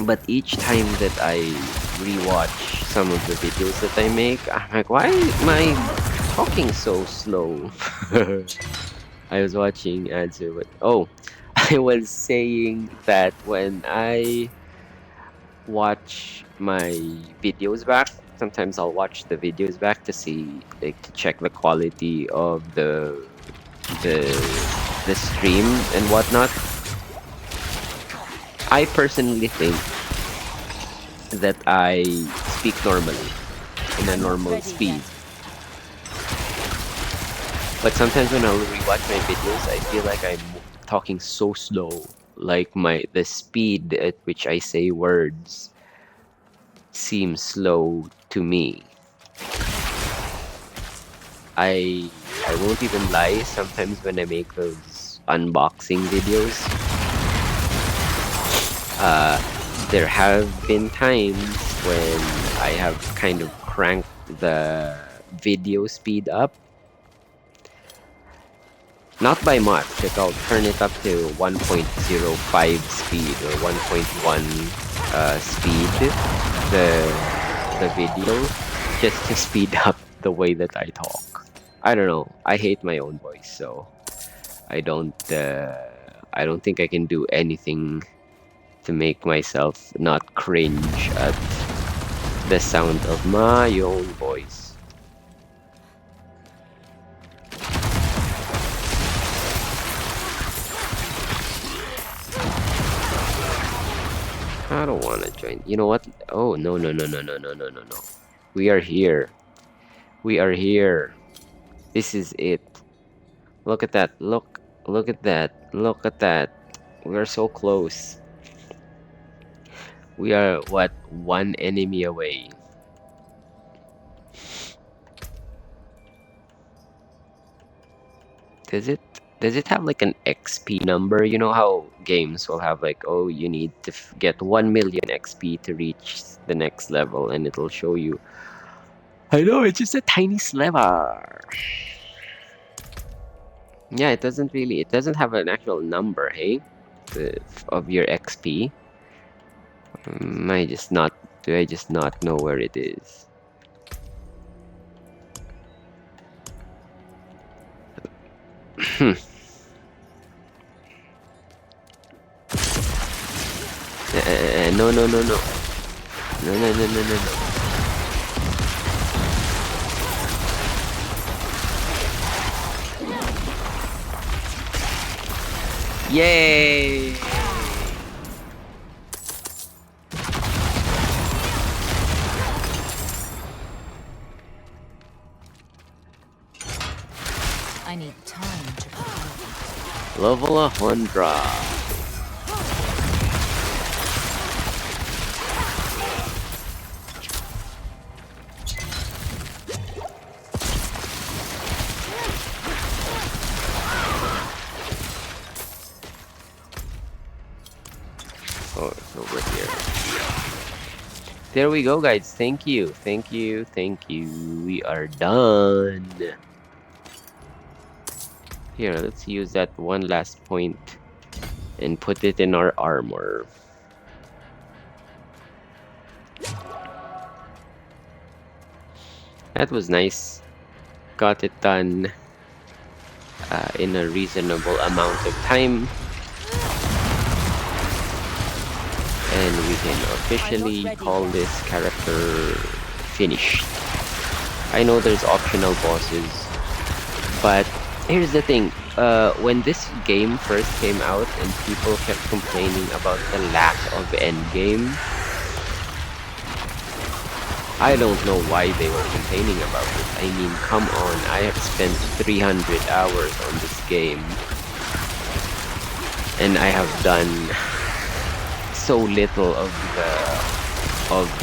But each time that I rewatch some of the videos that I make, I'm like, why am I talking so slow? I was watching answer, but oh, I was saying that when I watch my videos back, sometimes I'll watch the videos back to see, like, to check the quality of the the stream and whatnot. I personally think that I speak normally in a normal speed. But sometimes when I rewatch my videos, I feel like I'm talking so slow. Like the speed at which I say words seems slow to me. I won't even lie, sometimes when I make those unboxing videos, there have been times when I have kind of cranked the video speed up. Not by much, like I'll turn it up to 1.05 speed or 1.1 speed, the video, just to speed up the way that I talk. I don't know. I hate my own voice, so I don't think I can do anything to make myself not cringe at the sound of my own voice. I don't want to join. You know what? Oh, no. We are here. We are here. This is it. Look at that. Look at that. Look at that. We are so close. We are, what, one enemy away. Does Does it have like an XP number? You know how games will have like, oh, you need to get 1 million XP to reach the next level, and it'll show you. I know, it's just a tiny sliver. Yeah, it doesn't really. It doesn't have an actual number, hey, of your XP. I just not. Do I just not know where it is? No, no, no, no. No, no, no, no, no, no. Yay! I need time to prepare. Level 100. Oh, it's over here. There we go, guys. Thank you. Thank you. Thank you. We are done. Here, let's use that one last point and put it in our armor. That was nice. Got it done in a reasonable amount of time. And we can officially call this character finished. I know there's optional bosses, but here's the thing. When this game first came out and people kept complaining about the lack of endgame, I don't know why they were complaining about it. I mean, come on, I have spent 300 hours on this game, and I have done so little of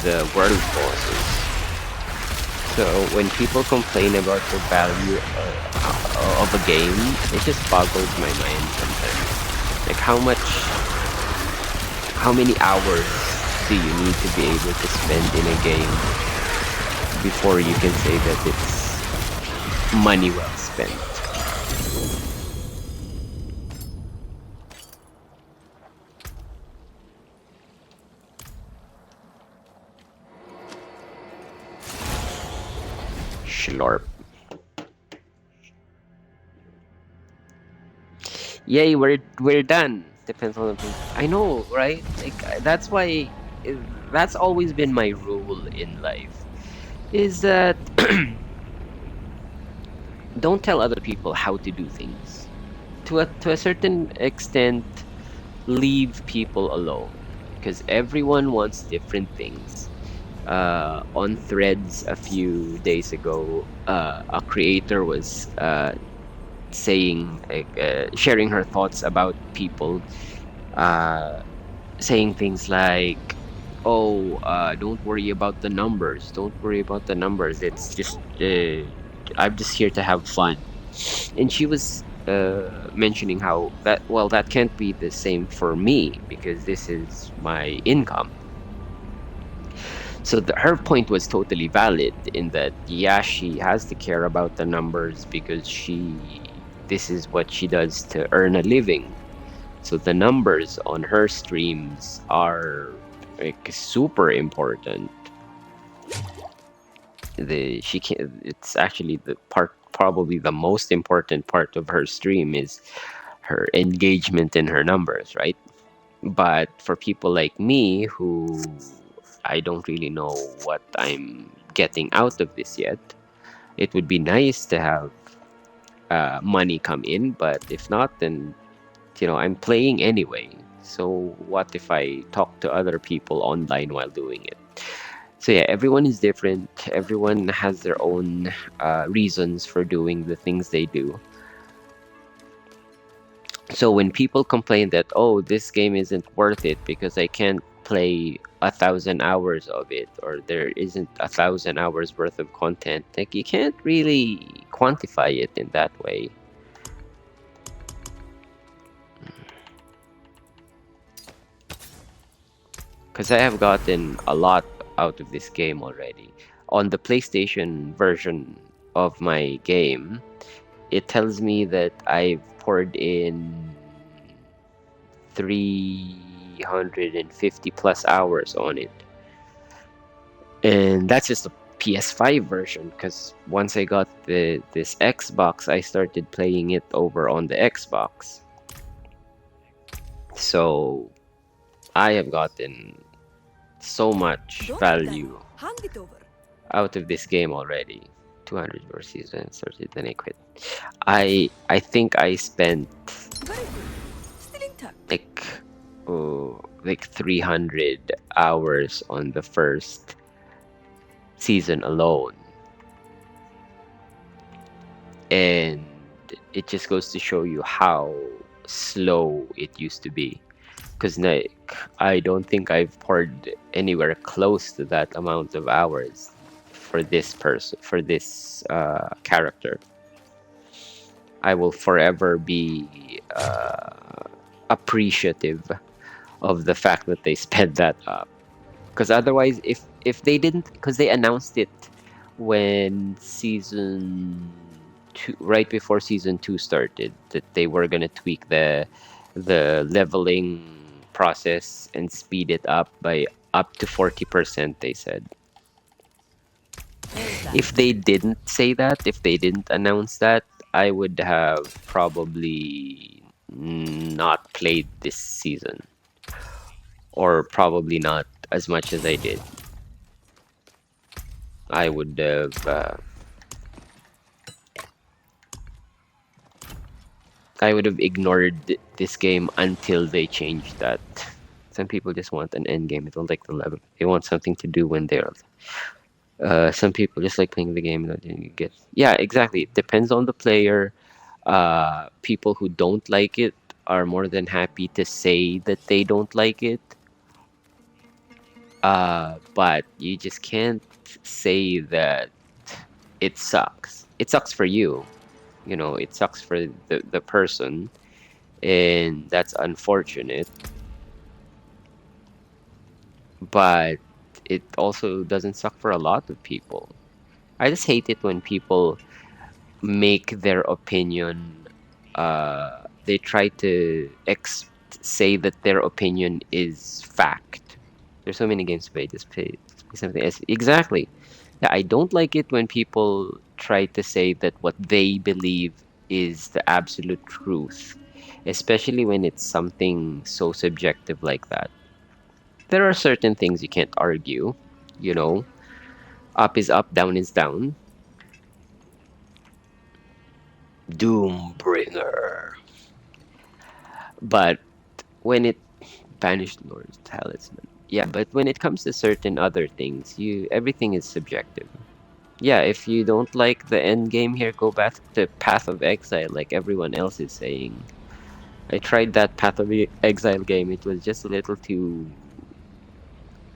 the world bosses. So when people complain about the value of a game, it just boggles my mind sometimes. Like how many hours do you need to be able to spend in a game before you can say that it's money well spent? Schlorp. Yay, we're done. Depends on the. I know, right? Like that's why. That's always been my rule in life. Is that don't tell other people how to do things. To a certain extent, leave people alone, because everyone wants different things. On Threads a few days ago, a creator was sharing her thoughts about people, saying things like, "Oh, don't worry about the numbers. Don't worry about the numbers. It's just I'm just here to have fun." And she was mentioning how that can't be the same for me because this is my income. So her point was totally valid in that, yeah, she has to care about the numbers because this is what she does to earn a living. So the numbers on her streams are like super important. It's actually probably the most important part of her stream is her engagement in her numbers, right? But for people like me who I don't really know what I'm getting out of this yet, it would be nice to have money come in, but if not, then I'm playing anyway. So what if I talk to other people online while doing it? So yeah, everyone is different. Everyone has their own reasons for doing the things they do. So when people complain that, oh, this game isn't worth it because I can't play 1,000 hours of it, or there isn't 1,000 hours worth of content, like you can't really quantify it in that way. because I have gotten a lot out of this game already. On the PlayStation version of my game, it tells me that I've poured in 350 plus hours on it. And that's just the PS5 version, because once I got this Xbox, I started playing it over on the Xbox. So I have gotten so much value Hand it over. out of this game already. 200 per season started, then I quit. I think I spent Very good. Still intact. like 300 hours on the first season alone. And it just goes to show you how slow it used to be. Because like, I don't think I've poured anywhere close to that amount of hours for this person, for this character. I will forever be appreciative of the fact that they sped that up. Because otherwise, if they didn't, because they announced it when season two, right before season two started, that they were gonna tweak the leveling process and speed it up by up to 40%. They said. If they didn't say that, if they didn't announce that, I would have probably not played this season, or probably not as much as I did. I would have ignored this game until they changed that. Some people just want an end game. They don't like the level. They want something to do when they're. Some people just like playing the game. You get, yeah, exactly. It depends on the player. People who don't like it are more than happy to say that they don't like it. But you just can't say that it sucks. It sucks for you. You know, it sucks for the person, and that's unfortunate. But it also doesn't suck for a lot of people. I just hate it when people make their opinion, they try to say that their opinion is fact. There's so many games to play, just play something else. Exactly. Yeah, I don't like it when people try to say that what they believe is the absolute truth, especially when it's something so subjective like that. There are certain things you can't argue, you know. Up is up, down is down. Doombringer. But when it banished Lord's talisman. Yeah, but when it comes to certain other things, everything is subjective. Yeah, if you don't like the end game here, go back to Path of Exile like everyone else is saying. I tried that Path of Exile game. It was just a little too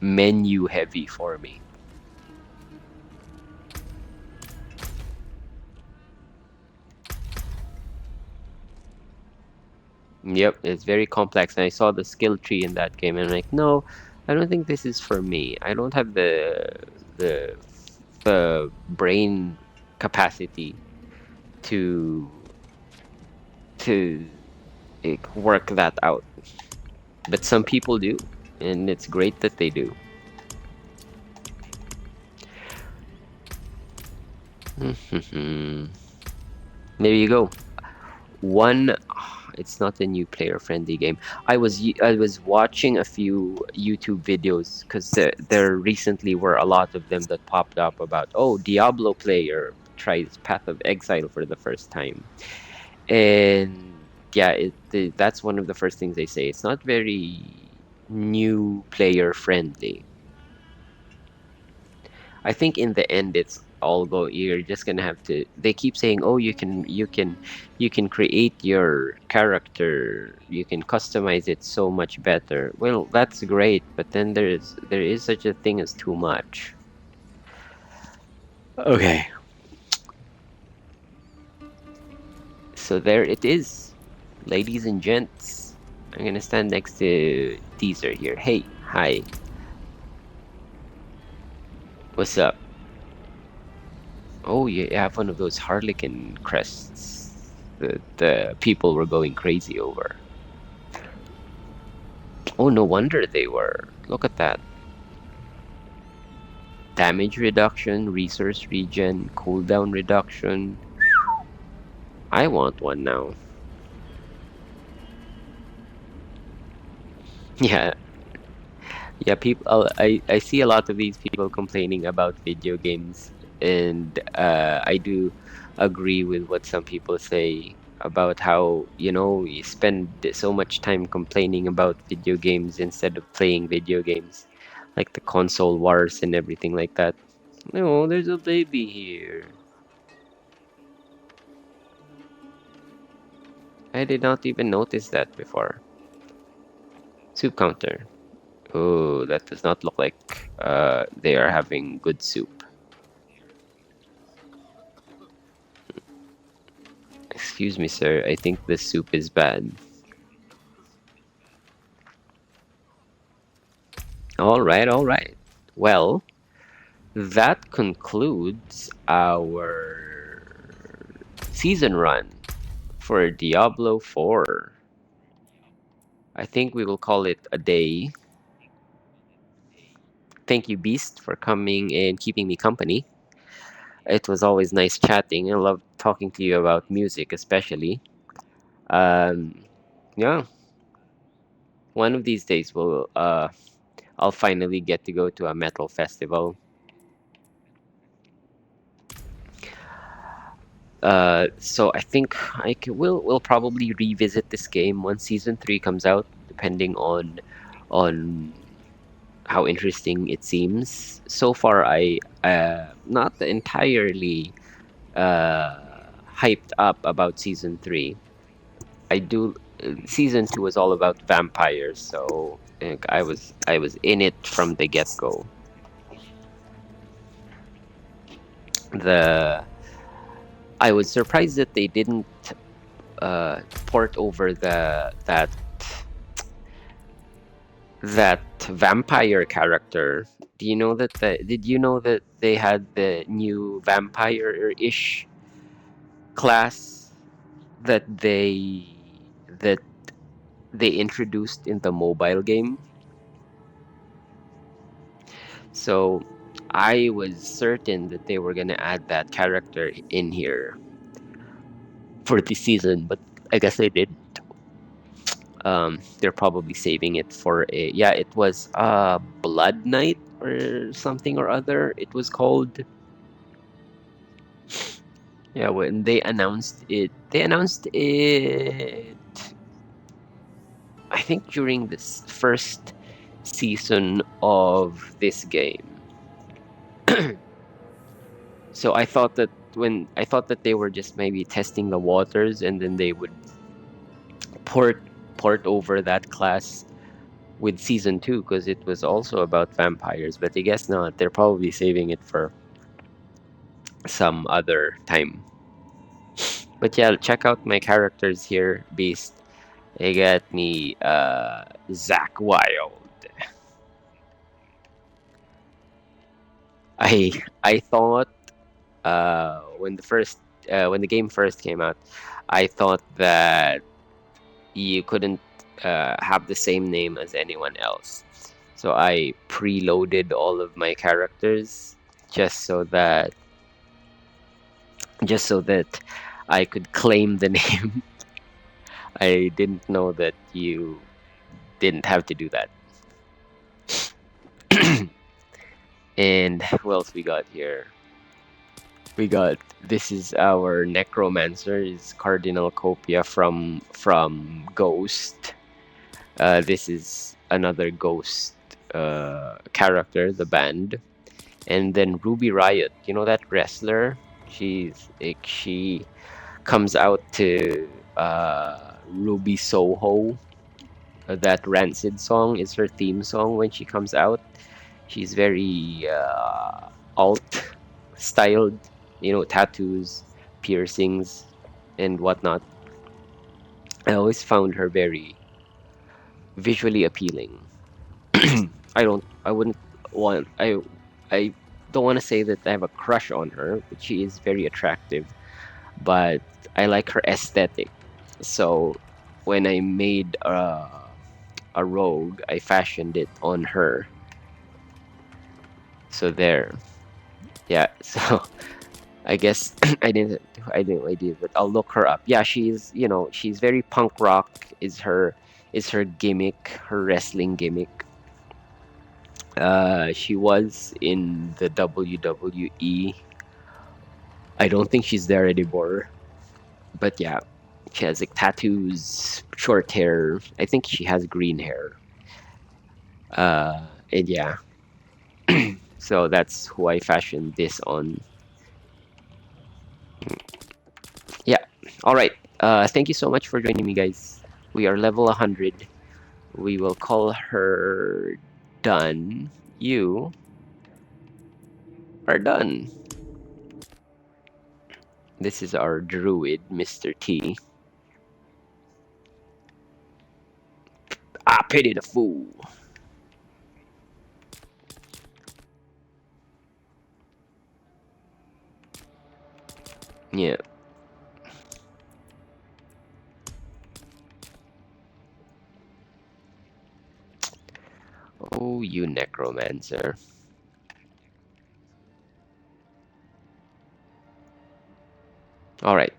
menu heavy for me. Yep, it's very complex. And I saw the skill tree in that game, and I'm like, no, I don't think this is for me. I don't have the the brain capacity to like, work that out. But some people do, and it's great that they do. There you go. One, it's not a new player-friendly game. I was watching a few YouTube videos because there recently were a lot of them that popped up about, oh, Diablo player tries Path of Exile for the first time, and yeah, that's one of the first things they say. It's not very new player-friendly. I think in the end, it's all go. You're just gonna have to. They keep saying, "Oh, you can create your character. You can customize it so much better." Well, that's great, but then there is such a thing as too much. Okay. So there it is, ladies and gents. I'm gonna stand next to Teaser here. Hey, hi. What's up? Oh, you have one of those Harlequin crests that the people were going crazy over. Oh, no wonder they were. Look at that. Damage reduction, resource regen, cooldown reduction. I want one now. Yeah, yeah. People, I see a lot of these people complaining about video games, and I do agree with what some people say about how, you know, you spend so much time complaining about video games instead of playing video games, like the console wars and everything like that. No, there's a baby here. I did not even notice that before. Soup counter. Oh, that does not look like they are having good soup. Excuse me, sir. I think this soup is bad. All right, all right. Well, that concludes our season run for Diablo 4. I think we will call it a day. Thank you, Beast, for coming and keeping me company. It was always nice chatting. I love talking to you about music, especially. Um, yeah, one of these days I'll finally get to go to a metal festival. So I think we'll probably revisit this game once season 3 comes out, depending on how interesting it seems. So far, I not entirely uh hyped up about season 3. I do. Season 2 was all about vampires, so I was in it from the get-go. The I was surprised that they didn't port over that vampire character. Did you know that they had the new vampire-ish class that that they introduced in the mobile game? So I was certain that they were gonna add that character in here for this season, but I guess they did. They're probably saving it for a, yeah, it was Blood Knight or something or other. It was called. Yeah, when they announced it. I think during this first season of this game. So I thought that they were just maybe testing the waters, and then they would port port over that class with season 2, because it was also about vampires, but I guess not. They're probably saving it for some other time. But yeah, check out my characters here, Beast. They got me Zach Wild. I thought when the game first came out, I thought that you couldn't have the same name as anyone else. So I preloaded all of my characters just so that just so that I could claim the name. I didn't know that you didn't have to do that. And who else we got here? We got, this is our necromancer, is Cardinal Copia from Ghost. This is another Ghost character, the band. And then Ruby Riot, you know that wrestler? She comes out to Ruby Soho. That Rancid song is her theme song when she comes out. She's very alt styled, you know, tattoos, piercings, and whatnot. I always found her very visually appealing. I wouldn't want, I don't want to say that I have a crush on her, but she is very attractive. But I like her aesthetic. So when I made a rogue, I fashioned it on her. So there, yeah. So I guess I didn't, but I'll look her up. Yeah, she's very punk rock. Is her gimmick, her wrestling gimmick. She was in the WWE. I don't think she's there anymore. But yeah, she has like tattoos, short hair. I think she has green hair. And yeah, so that's who I fashioned this on. Yeah. All right. Thank you so much for joining me, guys. We are level 100. We will call her done. You are done. This is our druid, Mr. T. I pity the fool. Yeah. Oh, you necromancer. All right.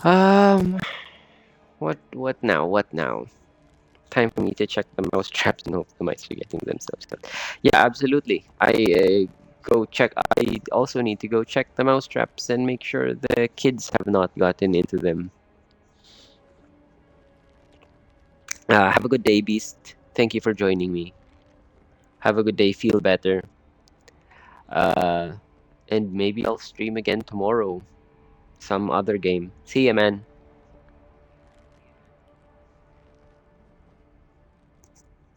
Um, what now? What now? Time for me to check the mouse traps and hope the mice forgetting themselves. Yeah, absolutely. Go check. I also need to go check the mouse traps and make sure the kids have not gotten into them. Have a good day, Beast. Thank you for joining me. Have a good day. Feel better. Uh, and maybe I'll stream again tomorrow. Some other game. See ya, man.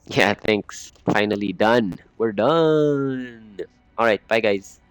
Yeah, thanks. Finally done. We're done. All right, bye, guys.